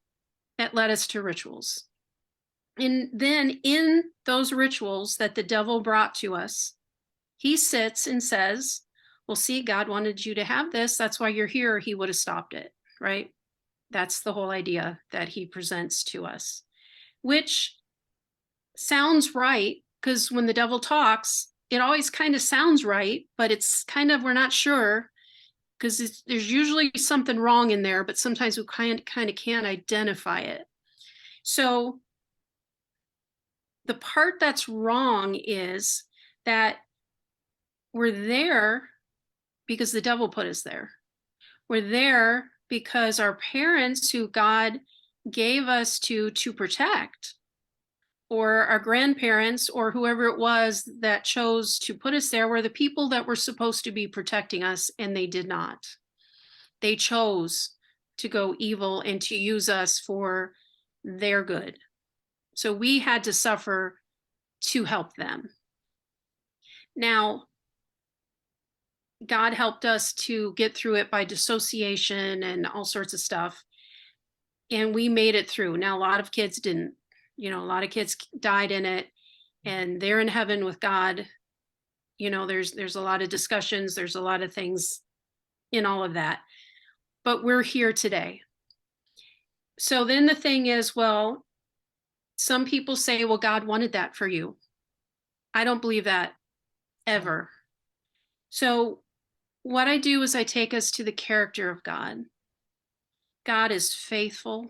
That led us to rituals. And then in those rituals that the devil brought to us, he sits and says, well, see, God wanted you to have this. That's why you're here. He would have stopped it, right? That's the whole idea that he presents to us, which sounds right, because when the devil talks, it always kind of sounds right, but it's kind of, we're not sure, because there's usually something wrong in there, but sometimes we kind of can't identify it. So the part that's wrong is that we're there because the devil put us there. We're there because our parents, who God gave us to protect, or our grandparents, or whoever it was that chose to put us there, were the people that were supposed to be protecting us, and they did not. They chose to go evil and to use us for their good. So we had to suffer to help them. Now, God helped us to get through it by dissociation and all sorts of stuff. And we made it through. Now, a lot of kids didn't. A lot of kids died in it, and they're in heaven with God. There's a lot of discussions. There's a lot of things in all of that. But we're here today. So then the thing is, well, some people say, well, God wanted that for you. I don't believe that ever. So what I do is I take us to the character of God. God is faithful.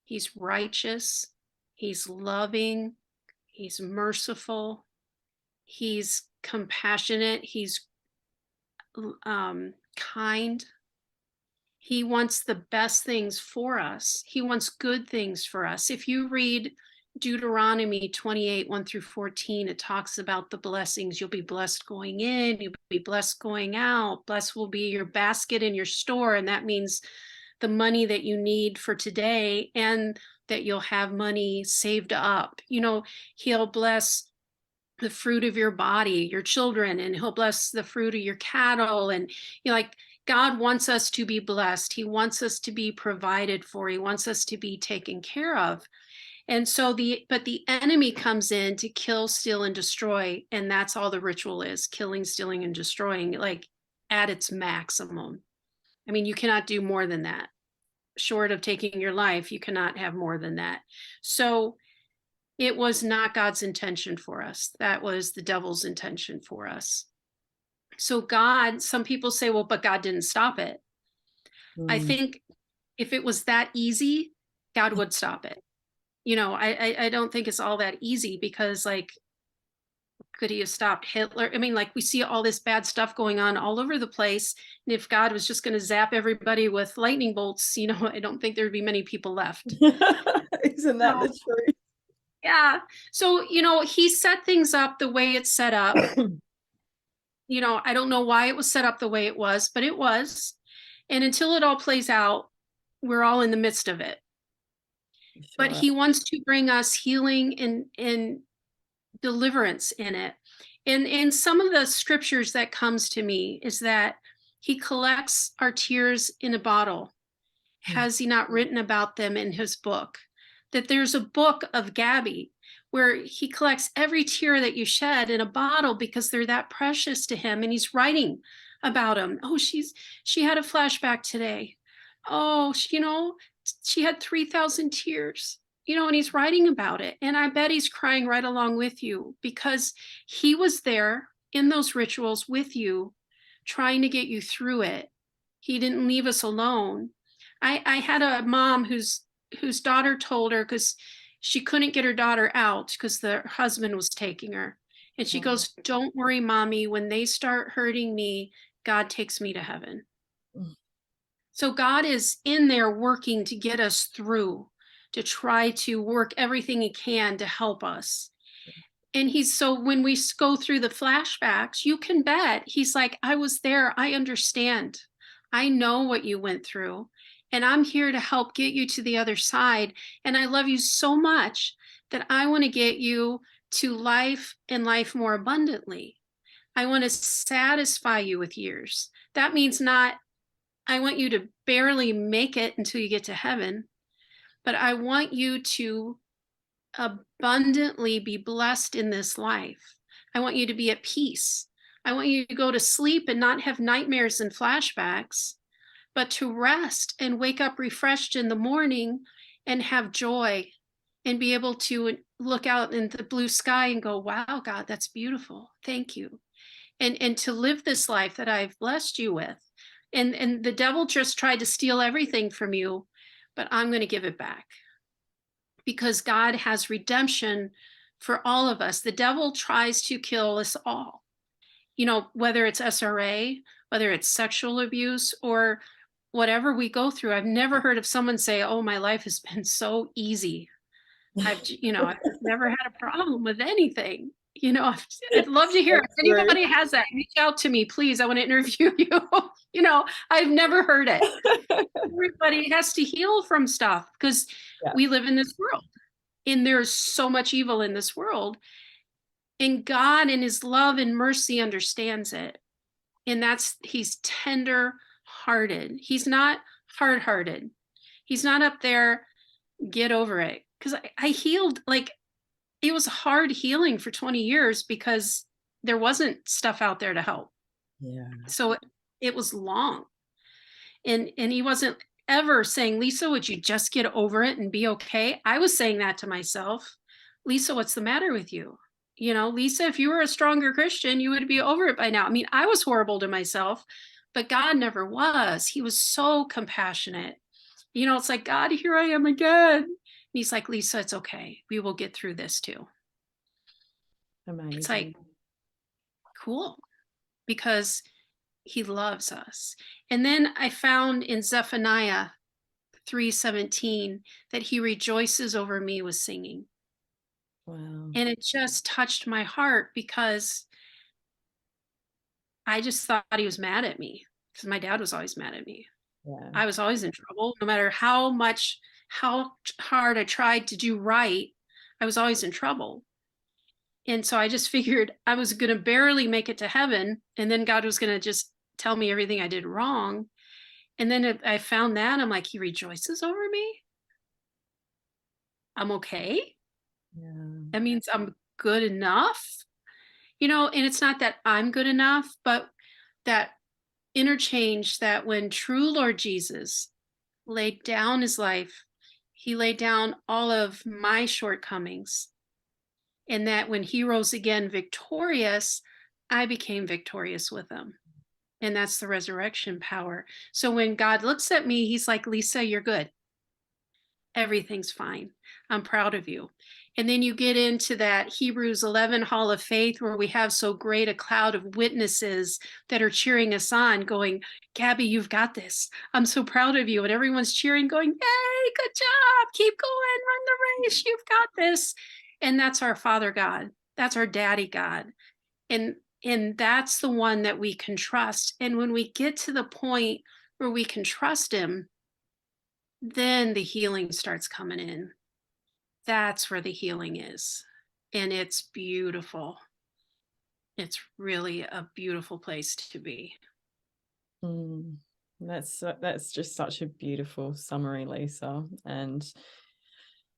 He's righteous. He's loving. He's merciful. He's compassionate. He's kind. He wants the best things for us. He wants good things for us. If you read Deuteronomy 28, 1-14, it talks about the blessings. You'll be blessed going in, you'll be blessed going out. Blessed will be your basket in your store. And that means the money that you need for today, and that you'll have money saved up. He'll bless the fruit of your body, your children, and he'll bless the fruit of your cattle. And God wants us to be blessed. He wants us to be provided for. He wants us to be taken care of. And so but the enemy comes in to kill, steal, and destroy. And that's all the ritual is: killing, stealing, and destroying, like at its maximum. I mean, you cannot do more than that. Short of taking your life, you cannot have more than that. So it was not God's intention for us. That was the devil's intention for us. So God, some people say, well, but God didn't stop it. I think if it was that easy, God would stop it. You know, I don't think it's all that easy, because like, could he have stopped Hitler? I mean, like, we see all this bad stuff going on all over the place. And if God was just going to zap everybody with lightning bolts, you know, I don't think there'd be many people left. Isn't that the truth? Yeah. So, you know, he set things up the way it's set up. You know, I don't know why it was set up the way it was, but it was. And until it all plays out, we're all in the midst of it. Sure. But he wants to bring us healing and deliverance in it. And some of the scriptures that comes to me is that he collects our tears in a bottle. Has he not written about them in his book? That there's a book of Gabby where he collects every tear that you shed in a bottle because they're that precious to him. And he's writing about them. Oh, she had a flashback today. Oh, you know, she had 3,000 tears, you know, and he's writing about it. And I bet he's crying right along with you, because he was there in those rituals with you, trying to get you through it. He didn't leave us alone. I had a mom whose daughter told her, because she couldn't get her daughter out because the husband was taking her. And she goes, "Don't worry, mommy, when they start hurting me, God takes me to heaven." So God is in there working to get us through, to try to work everything he can to help us. And so when we go through the flashbacks, you can bet he's like, I was there. I understand. I know what you went through. And I'm here to help get you to the other side. And I love you so much that I want to get you to life, and life more abundantly. I want to satisfy you with years. That means not, I want you to barely make it until you get to heaven, but I want you to abundantly be blessed in this life. I want you to be at peace. I want you to go to sleep and not have nightmares and flashbacks, but to rest and wake up refreshed in the morning and have joy and be able to look out in the blue sky and go, wow, God, that's beautiful. Thank you. And to live this life that I've blessed you with. And the devil just tried to steal everything from you, but I'm going to give it back, because God has redemption for all of us. The devil tries to kill us all, you know, whether it's SRA, whether it's sexual abuse, or whatever we go through. I've never heard of someone say, oh, my life has been so easy. I've never had a problem with anything. You know, I'd love to hear if anybody has that, reach out to me, please. I want to interview you. You know, I've never heard it. Everybody has to heal from stuff, because we live in this world and there's so much evil in this world. And God in his love and mercy understands it. And he's tender hearted. He's not hard hearted. He's not up there, get over it. Because I healed, like, it was hard healing for 20 years because there wasn't stuff out there to help. Yeah. So it was long. And he wasn't ever saying, Lisa, would you just get over it and be okay? I was saying that to myself. Lisa, what's the matter with you? You know, Lisa, if you were a stronger Christian, you would be over it by now. I mean, I was horrible to myself, but God never was. He was so compassionate. You know, it's like, God, here I am again. And he's like, Lisa, it's okay. We will get through this too. Amazing. It's like, cool, because he loves us. And then I found in Zephaniah 3:17 that he rejoices over me with singing. Wow. And it just touched my heart, because I just thought he was mad at me, because my dad was always mad at me. Yeah. I was always in trouble. No matter how hard I tried to do right, I was always in trouble. And so I just figured I was going to barely make it to heaven, and then God was going to just tell me everything I did wrong. And then I found that, I'm like, he rejoices over me? I'm okay. Yeah. That means I'm good enough, and it's not that I'm good enough, but that interchange that when true Lord Jesus laid down his life, he laid down all of my shortcomings. And that when he rose again victorious, I became victorious with him. And that's the resurrection power. So when God looks at me, he's like, Lisa, you're good. Everything's fine. I'm proud of you. And then you get into that Hebrews 11 hall of faith where we have so great a cloud of witnesses that are cheering us on, going, Gabby, you've got this. I'm so proud of you. And everyone's cheering, going, yay, good job. Keep going, run the race. You've got this. And that's our Father God. That's our Daddy God. And that's the one that we can trust. And when we get to the point where we can trust him, then the healing starts coming in. That's where the healing is. And it's beautiful. It's really a beautiful place to be. That's just such a beautiful summary, Lisa. And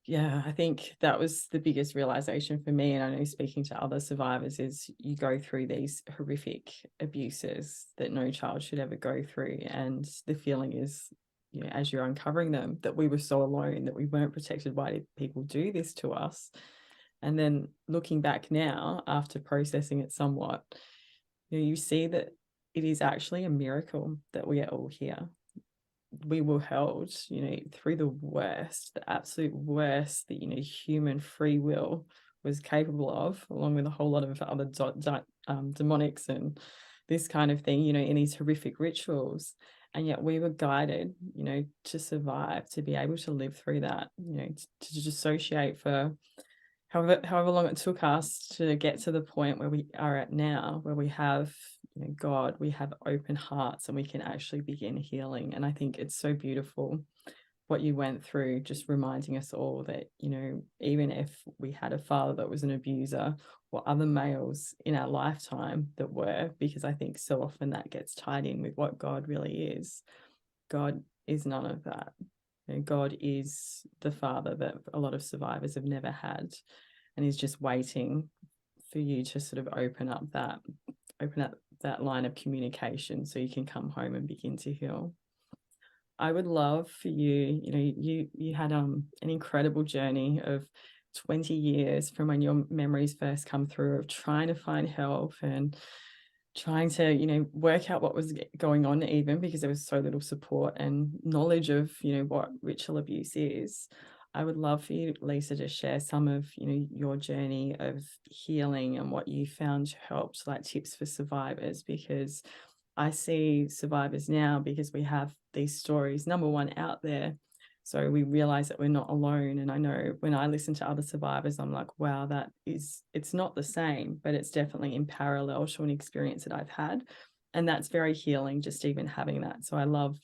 yeah, I think that was the biggest realization for me. And I know speaking to other survivors is you go through these horrific abuses that no child should ever go through. And the feeling is, as you're uncovering them, that we were so alone, that we weren't protected. Why did people do this to us? And then looking back now, after processing it somewhat, you see that it is actually a miracle that we are all here. We were held, through the worst, the absolute worst that, human free will was capable of, along with a whole lot of other demonics and this kind of thing, in these horrific rituals. And yet we were guided, to survive, to be able to live through that, to dissociate for however long it took us to get to the point where we are at now, where we have God, we have open hearts, and we can actually begin healing. And I think it's so beautiful what you went through, just reminding us all that, even if we had a father that was an abuser or other males in our lifetime that were, because I think so often that gets tied in with what God really is. God is none of that. God is the father that a lot of survivors have never had, and is just waiting for you to sort of open up that line of communication so you can come home and begin to heal. I would love for you, you had an incredible journey of 20 years from when your memories first come through, of trying to find help and trying to, work out what was going on, even because there was so little support and knowledge of, what ritual abuse is. I would love for you, Lisa, to share some of, your journey of healing and what you found helped, like tips for survivors, because I see survivors now, because we have these stories, number one, out there. So we realize that we're not alone. And I know when I listen to other survivors, I'm like, wow, it's not the same, but it's definitely in parallel to an experience that I've had. And that's very healing, just even having that. So I love,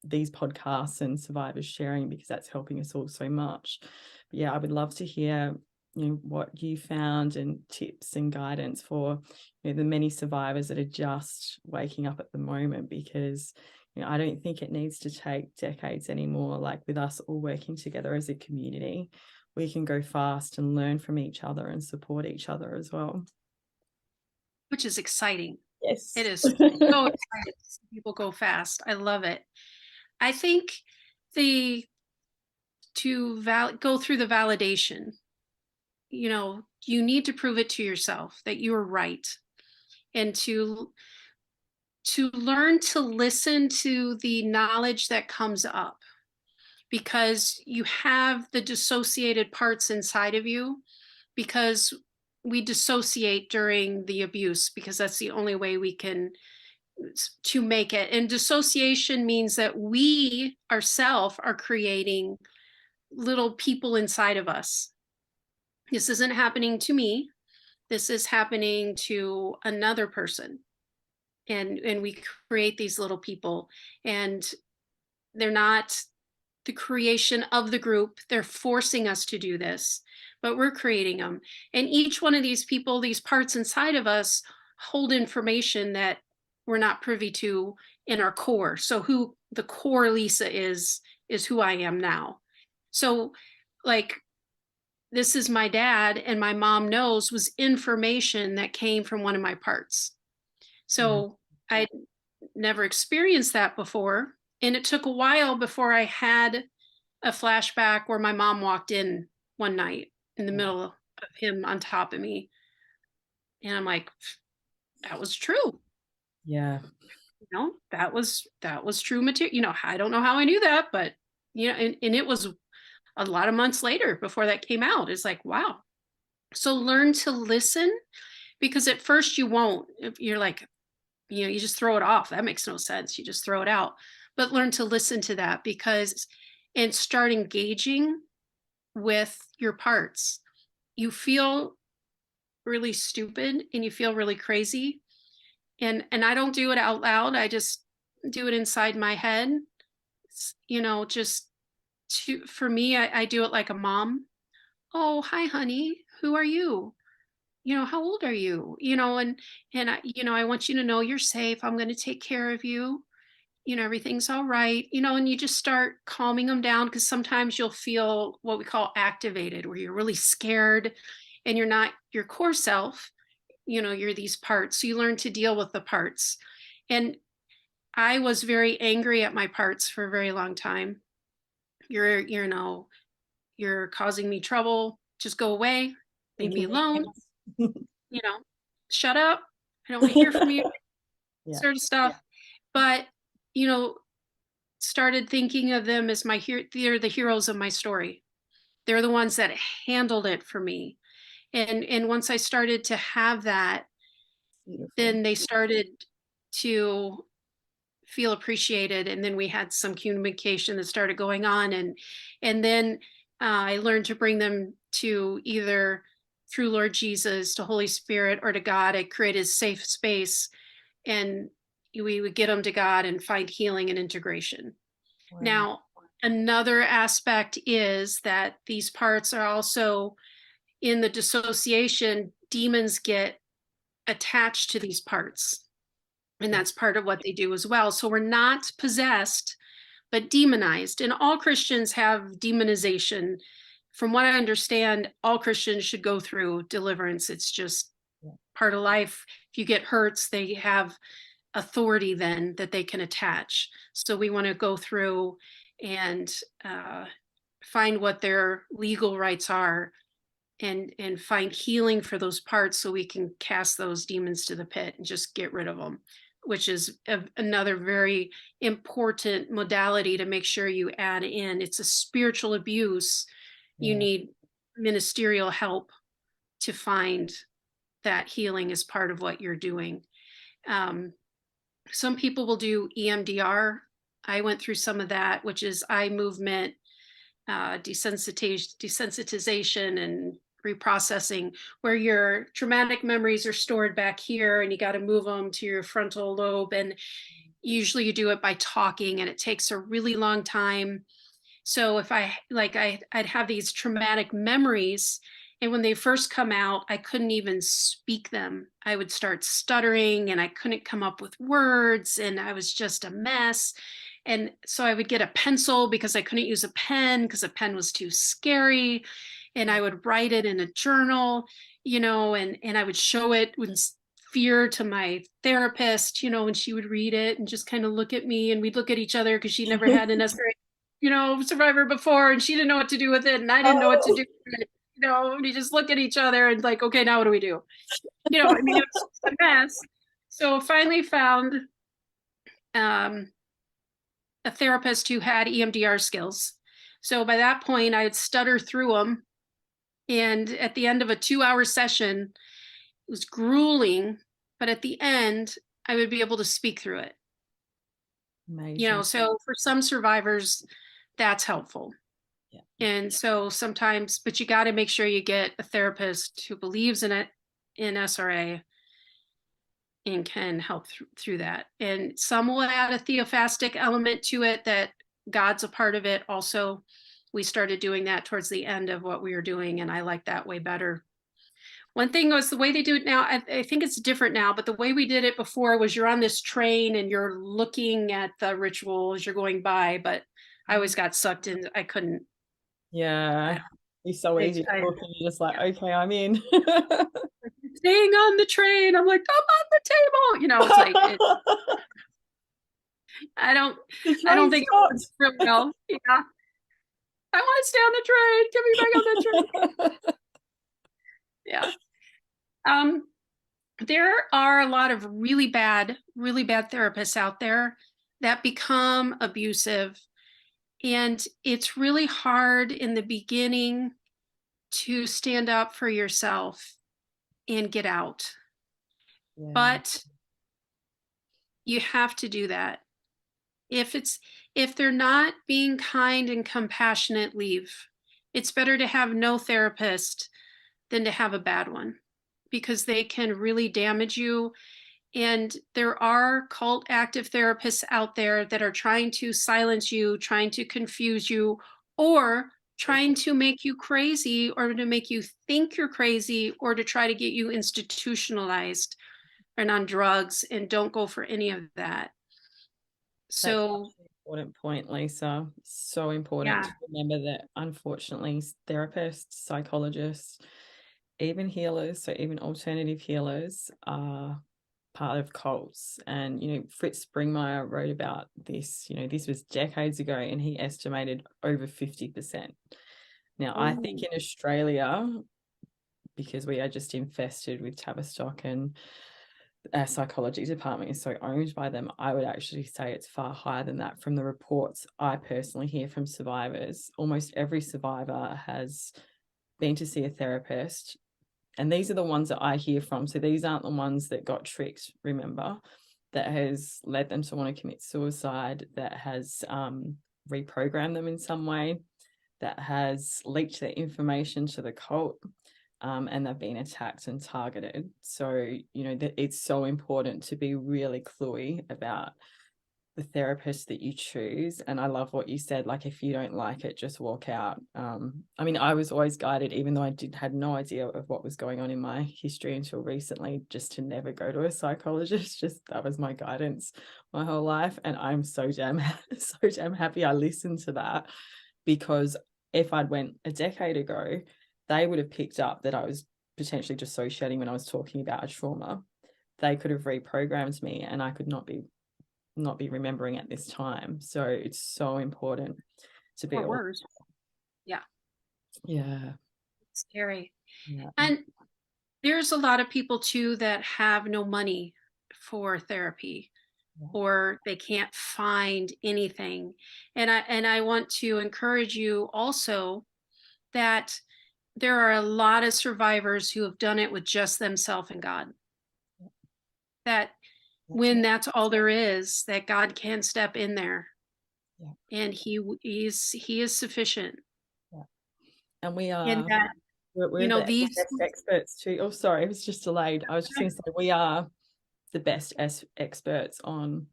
these podcasts and survivors sharing, because that's helping us all so much. But yeah, I would love to hear, what you found and tips and guidance for, the many survivors that are just waking up at the moment, because I don't think it needs to take decades anymore. Like, with us all working together as a community, we can go fast and learn from each other and support each other as well. Which is exciting. Yes. It is so exciting to see people go fast. I love it. I think go through the validation, you need to prove it to yourself that you are right, and to learn to listen to the knowledge that comes up, because you have the dissociated parts inside of you, because we dissociate during the abuse, because that's the only way we can to make it. And dissociation means that we ourselves are creating little people inside of us. This isn't happening to me. This is happening to another person. And we create these little people, and they're not the creation of the group. They're forcing us to do this, but we're creating them. And each one of these people, these parts inside of us, hold information that we're not privy to in our core. So who the core Lisa is who I am now. So, like, this is my dad and my mom knows was information that came from one of my parts. So I'd never experienced that before. And it took a while before I had a flashback where my mom walked in one night in the middle of him on top of me. And I'm like, that was true. Yeah. You know, that was true material. You know, I don't know how I knew that, but you know, and it was a lot of months later before that came out. It's like, wow. So learn to listen, because at first you won't. If you're like, you know, you just throw it off. That makes no sense. You just throw it out. But learn to listen to that, because and start engaging with your parts. You feel really stupid and you feel really crazy. And I don't do it out loud. I just do it inside my head. You know, just for me, I do it like a mom. Oh, hi, honey. Who are you? You know, how old are you? You know, and I, you know, I want you to know you're safe. I'm going to take care of you. You know, everything's all right. You know, and you just start calming them down, because sometimes you'll feel what we call activated, where you're really scared and you're not your core self. You know, you're these parts. So you learn to deal with the parts. And I was very angry at my parts for a very long time. You know, you're causing me trouble. Just go away. Leave me alone. You know, shut up. I don't want to hear from you. Sort of stuff. Yeah. But, you know, started thinking of them as they're the heroes of my story. They're the ones that handled it for me. And once I started to have that, Beautiful. then they started to feel appreciated, and then we had some communication that started going on, and then I learned to bring them to either through Lord Jesus, to Holy Spirit, or to God. I created a safe space, and we would get them to God and find healing and integration. Wow. Now, another aspect is that these parts are also in the dissociation. Demons get attached to these parts, and that's part of what they do as well. So we're not possessed, but demonized. And all Christians have demonization. From what I understand, all Christians should go through deliverance. It's just part of life. If you get hurts, they have authority then that they can attach. So we want to go through and find what their legal rights are, and find healing for those parts, so we can cast those demons to the pit and just get rid of them, which is another very important modality to make sure you add in. It's a spiritual abuse. You need ministerial help to find that healing as part of what you're doing. Some people will do EMDR. I went through some of that, which is eye movement, desensitization and reprocessing, where your traumatic memories are stored back here and you got to move them to your frontal lobe. And usually you do it by talking, and it takes a really long time. So if I'd have these traumatic memories, and when they first come out, I couldn't even speak them. I would start stuttering and I couldn't come up with words, and I was just a mess. And so I would get a pencil, because I couldn't use a pen because a pen was too scary. And I would write it in a journal, you know, and I would show it with fear to my therapist, you know, and she would read it and just kind of look at me, and we'd look at each other, because she never had an SRA, you know, survivor before, and she didn't know what to do with it, and I didn't know what to do with it. You know, we just look at each other and like, okay, now what do we do? You know, I mean, it was just a mess. So finally found a therapist who had EMDR skills. So by that point, I would stutter through them. And at the end of a 2-hour session, it was grueling, but at the end, I would be able to speak through it. Amazing. You know, so for some survivors, that's helpful. Yeah. And so sometimes, but you got to make sure you get a therapist who believes in it, in SRA, and can help through that. And some will add a theophastic element to it, that God's a part of it also. We started doing that towards the end of what we were doing, and I like that way better. One thing was the way they do it now, I think it's different now, but the way we did it before was you're on this train and you're looking at the ritual as you're going by, but I always got sucked in. I couldn't. Yeah. It's so easy to book and you're just like, okay, I'm in. Staying on the train. I'm like, I'm on the table. You know, it's like, I don't think it works real well. Yeah. I want to stay on the train. Get me back on the train. Yeah. There are a lot of really bad therapists out there that become abusive. And it's really hard in the beginning to stand up for yourself and get out. Yeah. But you have to do that. If they're not being kind and compassionate, leave. It's better to have no therapist than to have a bad one, because they can really damage you. And there are cult active therapists out there that are trying to silence you, trying to confuse you, or trying to make you crazy, or to make you think you're crazy, or to try to get you institutionalized and on drugs. And don't go for any of that. So that's an important point, Lisa. So important to remember that, unfortunately, therapists, psychologists, even healers, so even alternative healers, are part of cults. And Fritz Springmeier wrote about this. This was decades ago, and he estimated over 50%. Now, I think in Australia, because we are just infested with Tavistock, and our psychology department is so owned by them, I would actually say it's far higher than that. From the reports I personally hear from survivors, almost every survivor has been to see a therapist. And these are the ones that I hear from. So these aren't the ones that got tricked, remember, that has led them to want to commit suicide, that has reprogrammed them in some way, that has leaked their information to the cult, and they've been attacked and targeted. So, it's so important to be really cluey about the therapist that you choose. And I love what you said, like, if you don't like it, just walk out. I was always guided, even though I had no idea of what was going on in my history until recently, just to never go to a psychologist. Just that was my guidance my whole life. And I'm so damn happy I listened to that, because if I'd went a decade ago, they would have picked up that I was potentially dissociating when I was talking about a trauma. They could have reprogrammed me, and I could not be remembering at this time. So it's so important to be worse. Yeah. It's scary. And there's a lot of people too that have no money for therapy, or they can't find anything. And I want to encourage you also that there are a lot of survivors who have done it with just themselves and God. That when that's all there is, that God can step in there, and he is sufficient. And we are, and that, we're the best experts too. Oh, sorry, it was just delayed. I was just going to say, we are the best experts on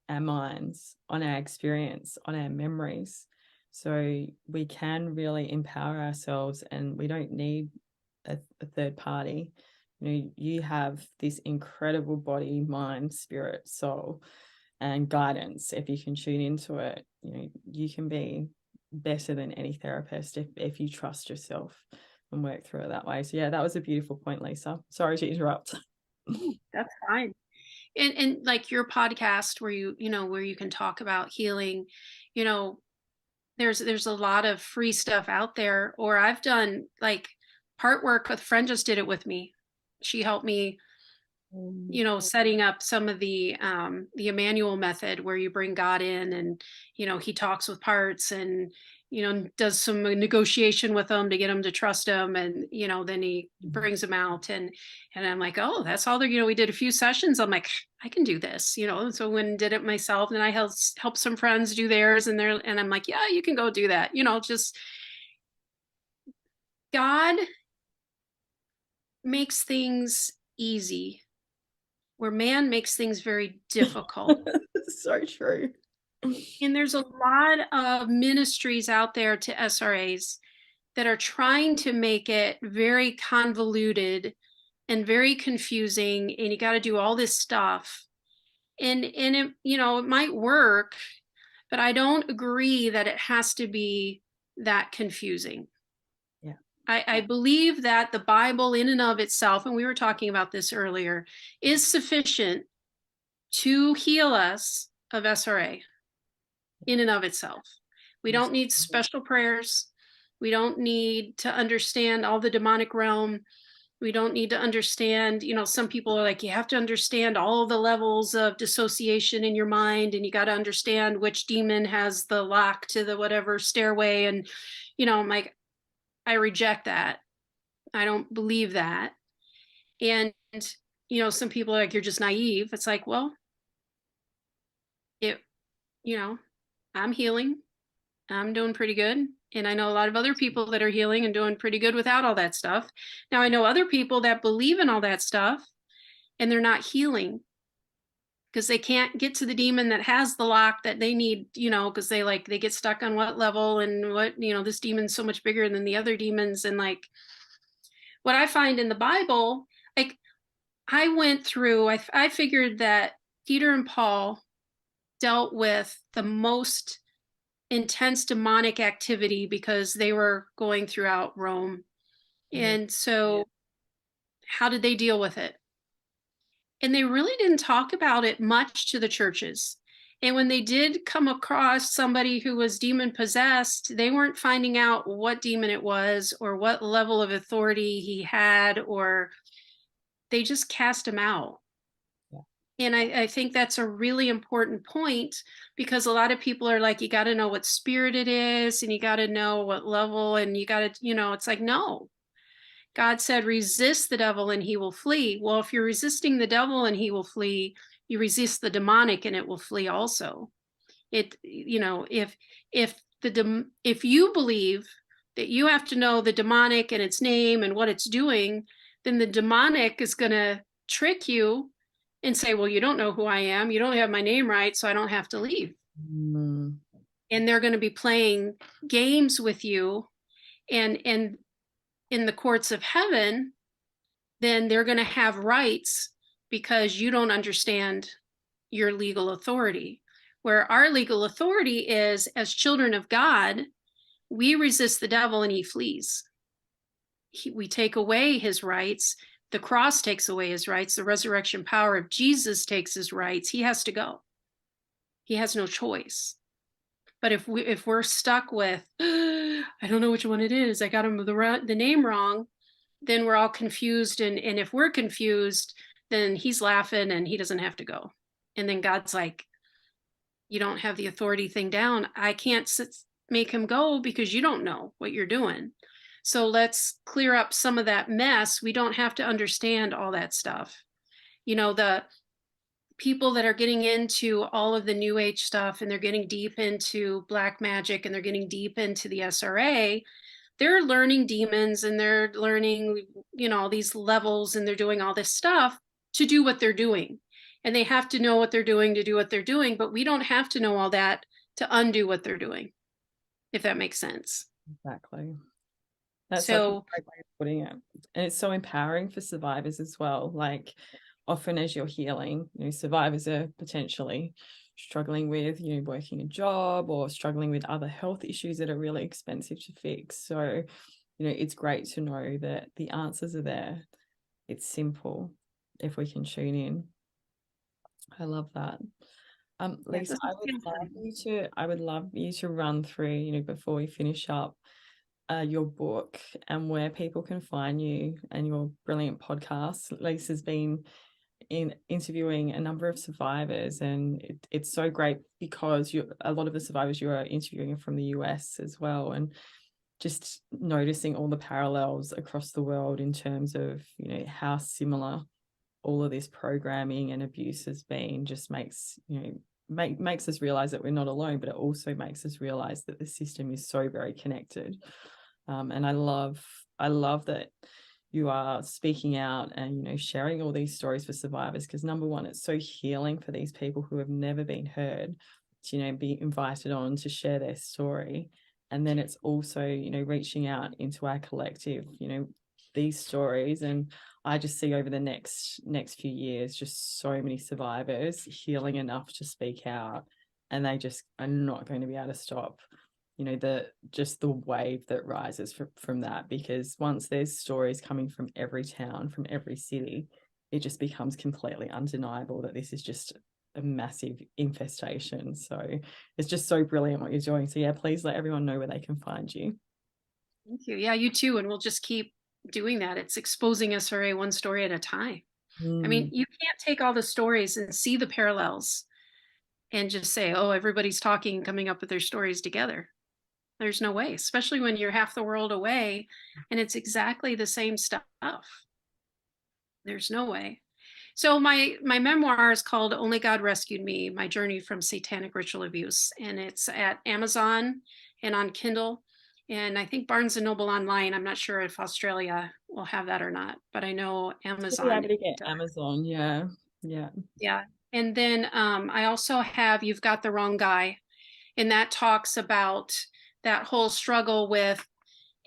our minds, on our experience, on our memories. So we can really empower ourselves, and we don't need a third party. You have this incredible body, mind, spirit, soul, and guidance. If you can tune into it, you can be better than any therapist if you trust yourself and work through it that way. So that was a beautiful point, Lisa. Sorry to interrupt. That's fine. And like your podcast where you can talk about healing, there's a lot of free stuff out there. Or I've done like part work with a friend, just did it with me. She helped me, setting up some of the Emmanuel method, where you bring God in, and he talks with parts, and does some negotiation with them to get them to trust him, and then he brings them out, and I'm like, oh, that's all there. We did a few sessions. I'm like, I can do this, so when I did it myself, and I helped some friends do theirs, and I'm like, yeah, you can go do that. Just God makes things easy, where man makes things very difficult. So true. And there's a lot of ministries out there to SRAs that are trying to make it very convoluted and very confusing, and you got to do all this stuff. And it, it might work, but I don't agree that it has to be that confusing. I believe that the Bible in and of itself, and we were talking about this earlier, is sufficient to heal us of SRA in and of itself. We don't need special prayers. We don't need to understand all the demonic realm. We don't need to understand, some people are like, you have to understand all the levels of dissociation in your mind, and you got to understand which demon has the lock to the whatever stairway. And, I'm like, I reject that. I don't believe that. And, some people are like, you're just naive. It's like, well, I'm healing. I'm doing pretty good. And I know a lot of other people that are healing and doing pretty good without all that stuff. Now, I know other people that believe in all that stuff and they're not healing because they can't get to the demon that has the lock that they need, because they get stuck on what level and what, this demon's so much bigger than the other demons. And like what I find in the Bible, like I went through, I figured that Peter and Paul dealt with the most intense demonic activity because they were going throughout Rome. And so how did they deal with it? And they really didn't talk about it much to the churches. And when they did come across somebody who was demon possessed, they weren't finding out what demon it was or what level of authority he had, or they just cast him out. And I think that's a really important point, because a lot of people are like, you got to know what spirit it is, and you got to know what level, and you got to, it's like, no. God said, resist the devil and he will flee. Well, if you're resisting the devil and he will flee, you resist the demonic and it will flee also. If you believe that you have to know the demonic and its name and what it's doing, then the demonic is going to trick you and say, well, you don't know who I am. You don't have my name right, so I don't have to leave. And they're going to be playing games with you. And in the courts of heaven, then they're going to have rights because you don't understand your legal authority. Where our legal authority is, as children of God, we resist the devil and he flees. We take away his rights. The cross takes away his rights. The resurrection power of Jesus takes his rights. He has to go. He has no choice. But if we're stuck with, I don't know which one it is, I got him the name wrong, then we're all confused. And if we're confused, then he's laughing and he doesn't have to go. And then God's like, you don't have the authority thing down. I can't make him go because you don't know what you're doing. So let's clear up some of that mess. We don't have to understand all that stuff. The people that are getting into all of the new age stuff, and they're getting deep into black magic, and they're getting deep into the SRA, they're learning demons, and they're learning, these levels, and they're doing all this stuff to do what they're doing. And they have to know what they're doing to do what they're doing, but we don't have to know all that to undo what they're doing, if that makes sense. Exactly. That's such a great way of putting it. And it's so empowering for survivors as well. Like, often as you're healing, survivors are potentially struggling with, working a job or struggling with other health issues that are really expensive to fix. So, it's great to know that the answers are there. It's simple if we can tune in. I love that. Lisa, I would love you to run through, before we finish up, your book and where people can find you and your brilliant podcast. Lisa's been interviewing a number of survivors, and it's so great because a lot of the survivors you are interviewing are from the US as well, and just noticing all the parallels across the world in terms of how similar all of this programming and abuse has been. Just makes makes us realize that we're not alone, but it also makes us realize that the system is so very connected. And I love that you are speaking out and, sharing all these stories for survivors, because number one, it's so healing for these people who have never been heard to, be invited on to share their story. And then it's also, reaching out into our collective, these stories. And I just see over the next few years, just so many survivors healing enough to speak out, and they just are not going to be able to stop, you know, just the wave that rises from that, because once there's stories coming from every town, from every city, it just becomes completely undeniable that this is just a massive infestation. So it's just so brilliant what you're doing. So yeah, please let everyone know where they can find you. Thank you. Yeah, you too. And we'll just keep doing that. It's exposing SRA one story at a time. I mean, you can't take all the stories and see the parallels and just say, oh, everybody's talking and coming up with their stories together. There's no way, especially when you're half the world away and it's exactly the same stuff. There's no way. So my memoir is called Only God Rescued Me, My Journey from Satanic Ritual Abuse. And it's at Amazon and on Kindle. And I think Barnes and Noble online. I'm not sure if Australia will have that or not, but I know Amazon. You'll be able to get Amazon, yeah. Yeah. And then I also have You've Got the Wrong Guy. And that talks about that whole struggle with,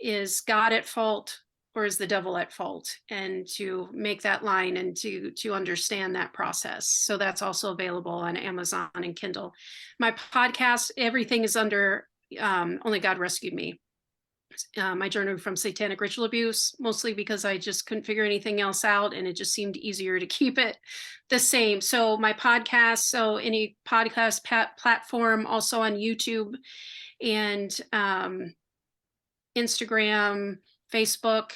is God at fault or is the devil at fault? And to make that line and to understand that process. So that's also available on Amazon and Kindle. My podcast, everything is under Only God Rescued Me. My journey from satanic ritual abuse, mostly because I just couldn't figure anything else out, and it just seemed easier to keep it the same. So my podcast, so any podcast platform, also on YouTube and Instagram, Facebook.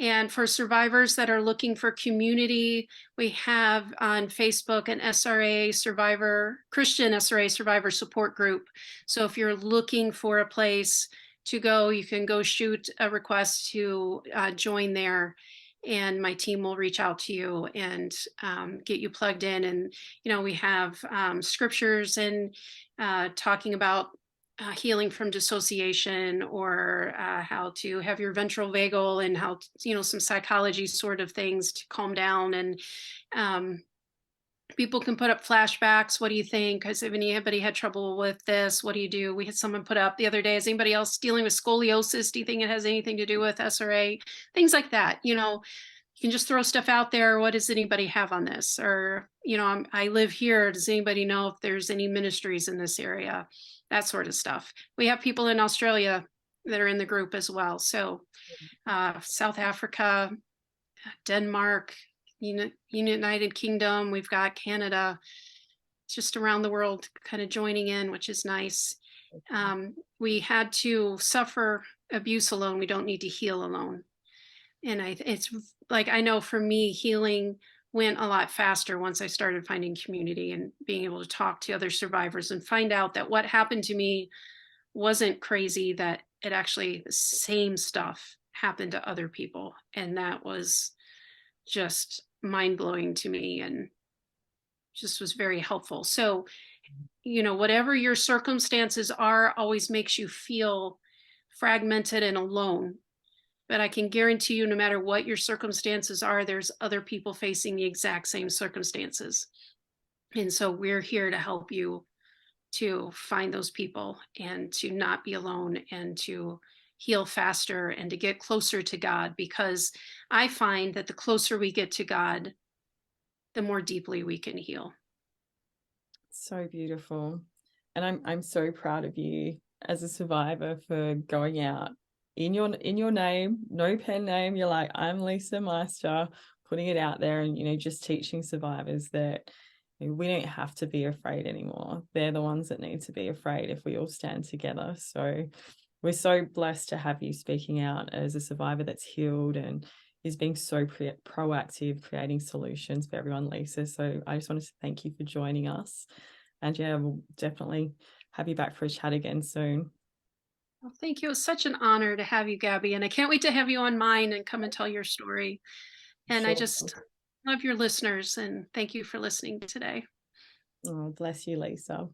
And for survivors that are looking for community, we have on Facebook an SRA survivor, Christian SRA survivor support group. So if you're looking for a place to go, you can go shoot a request to join there, and my team will reach out to you and get you plugged in. And, you know, we have scriptures and talking about healing from dissociation, or how to have your ventral vagal, and how, you know, some psychology sort of things to calm down. And people can put up flashbacks. What do you think? Has anybody had trouble with this? What do you do? We had someone put up the other day, is anybody else dealing with scoliosis? Do you think it has anything to do with SRA? Things like that. You know, you can just throw stuff out there. What does anybody have on this? Or, you know, I live here. Does anybody know if there's any ministries in this area? That sort of stuff. We have people in Australia that are in the group as well. So South Africa, Denmark, United Kingdom, we've got Canada, just around the world kind of joining in, which is nice. We had to suffer abuse alone. We don't need to heal alone. And it's like, I know for me, healing went a lot faster once I started finding community and being able to talk to other survivors and find out that what happened to me wasn't crazy, that it actually, the same stuff happened to other people. And that was just mind-blowing to me, and just was very helpful. So, you know, whatever your circumstances are, always makes you feel fragmented and alone. But I can guarantee you, no matter what your circumstances are, there's other people facing the exact same circumstances. And so we're here to help you to find those people and to not be alone, and to heal faster and to get closer to God. Because I find that the closer we get to God, the more deeply we can heal. So beautiful. And I'm so proud of you as a survivor for going out in your name, no pen name. You're like, I'm Lisa Meister, putting it out there, and, you know, just teaching survivors that we don't have to be afraid anymore. They're the ones that need to be afraid if we all stand together. So we're so blessed to have you speaking out as a survivor that's healed and is being so proactive, creating solutions for everyone, Lisa. So I just wanted to thank you for joining us. And yeah, we'll definitely have you back for a chat again soon. Well, thank you. It was such an honor to have you, Gabby. And I can't wait to have you on mine and come and tell your story. And Sure. I just love your listeners, and thank you for listening today. Oh, bless you, Lisa.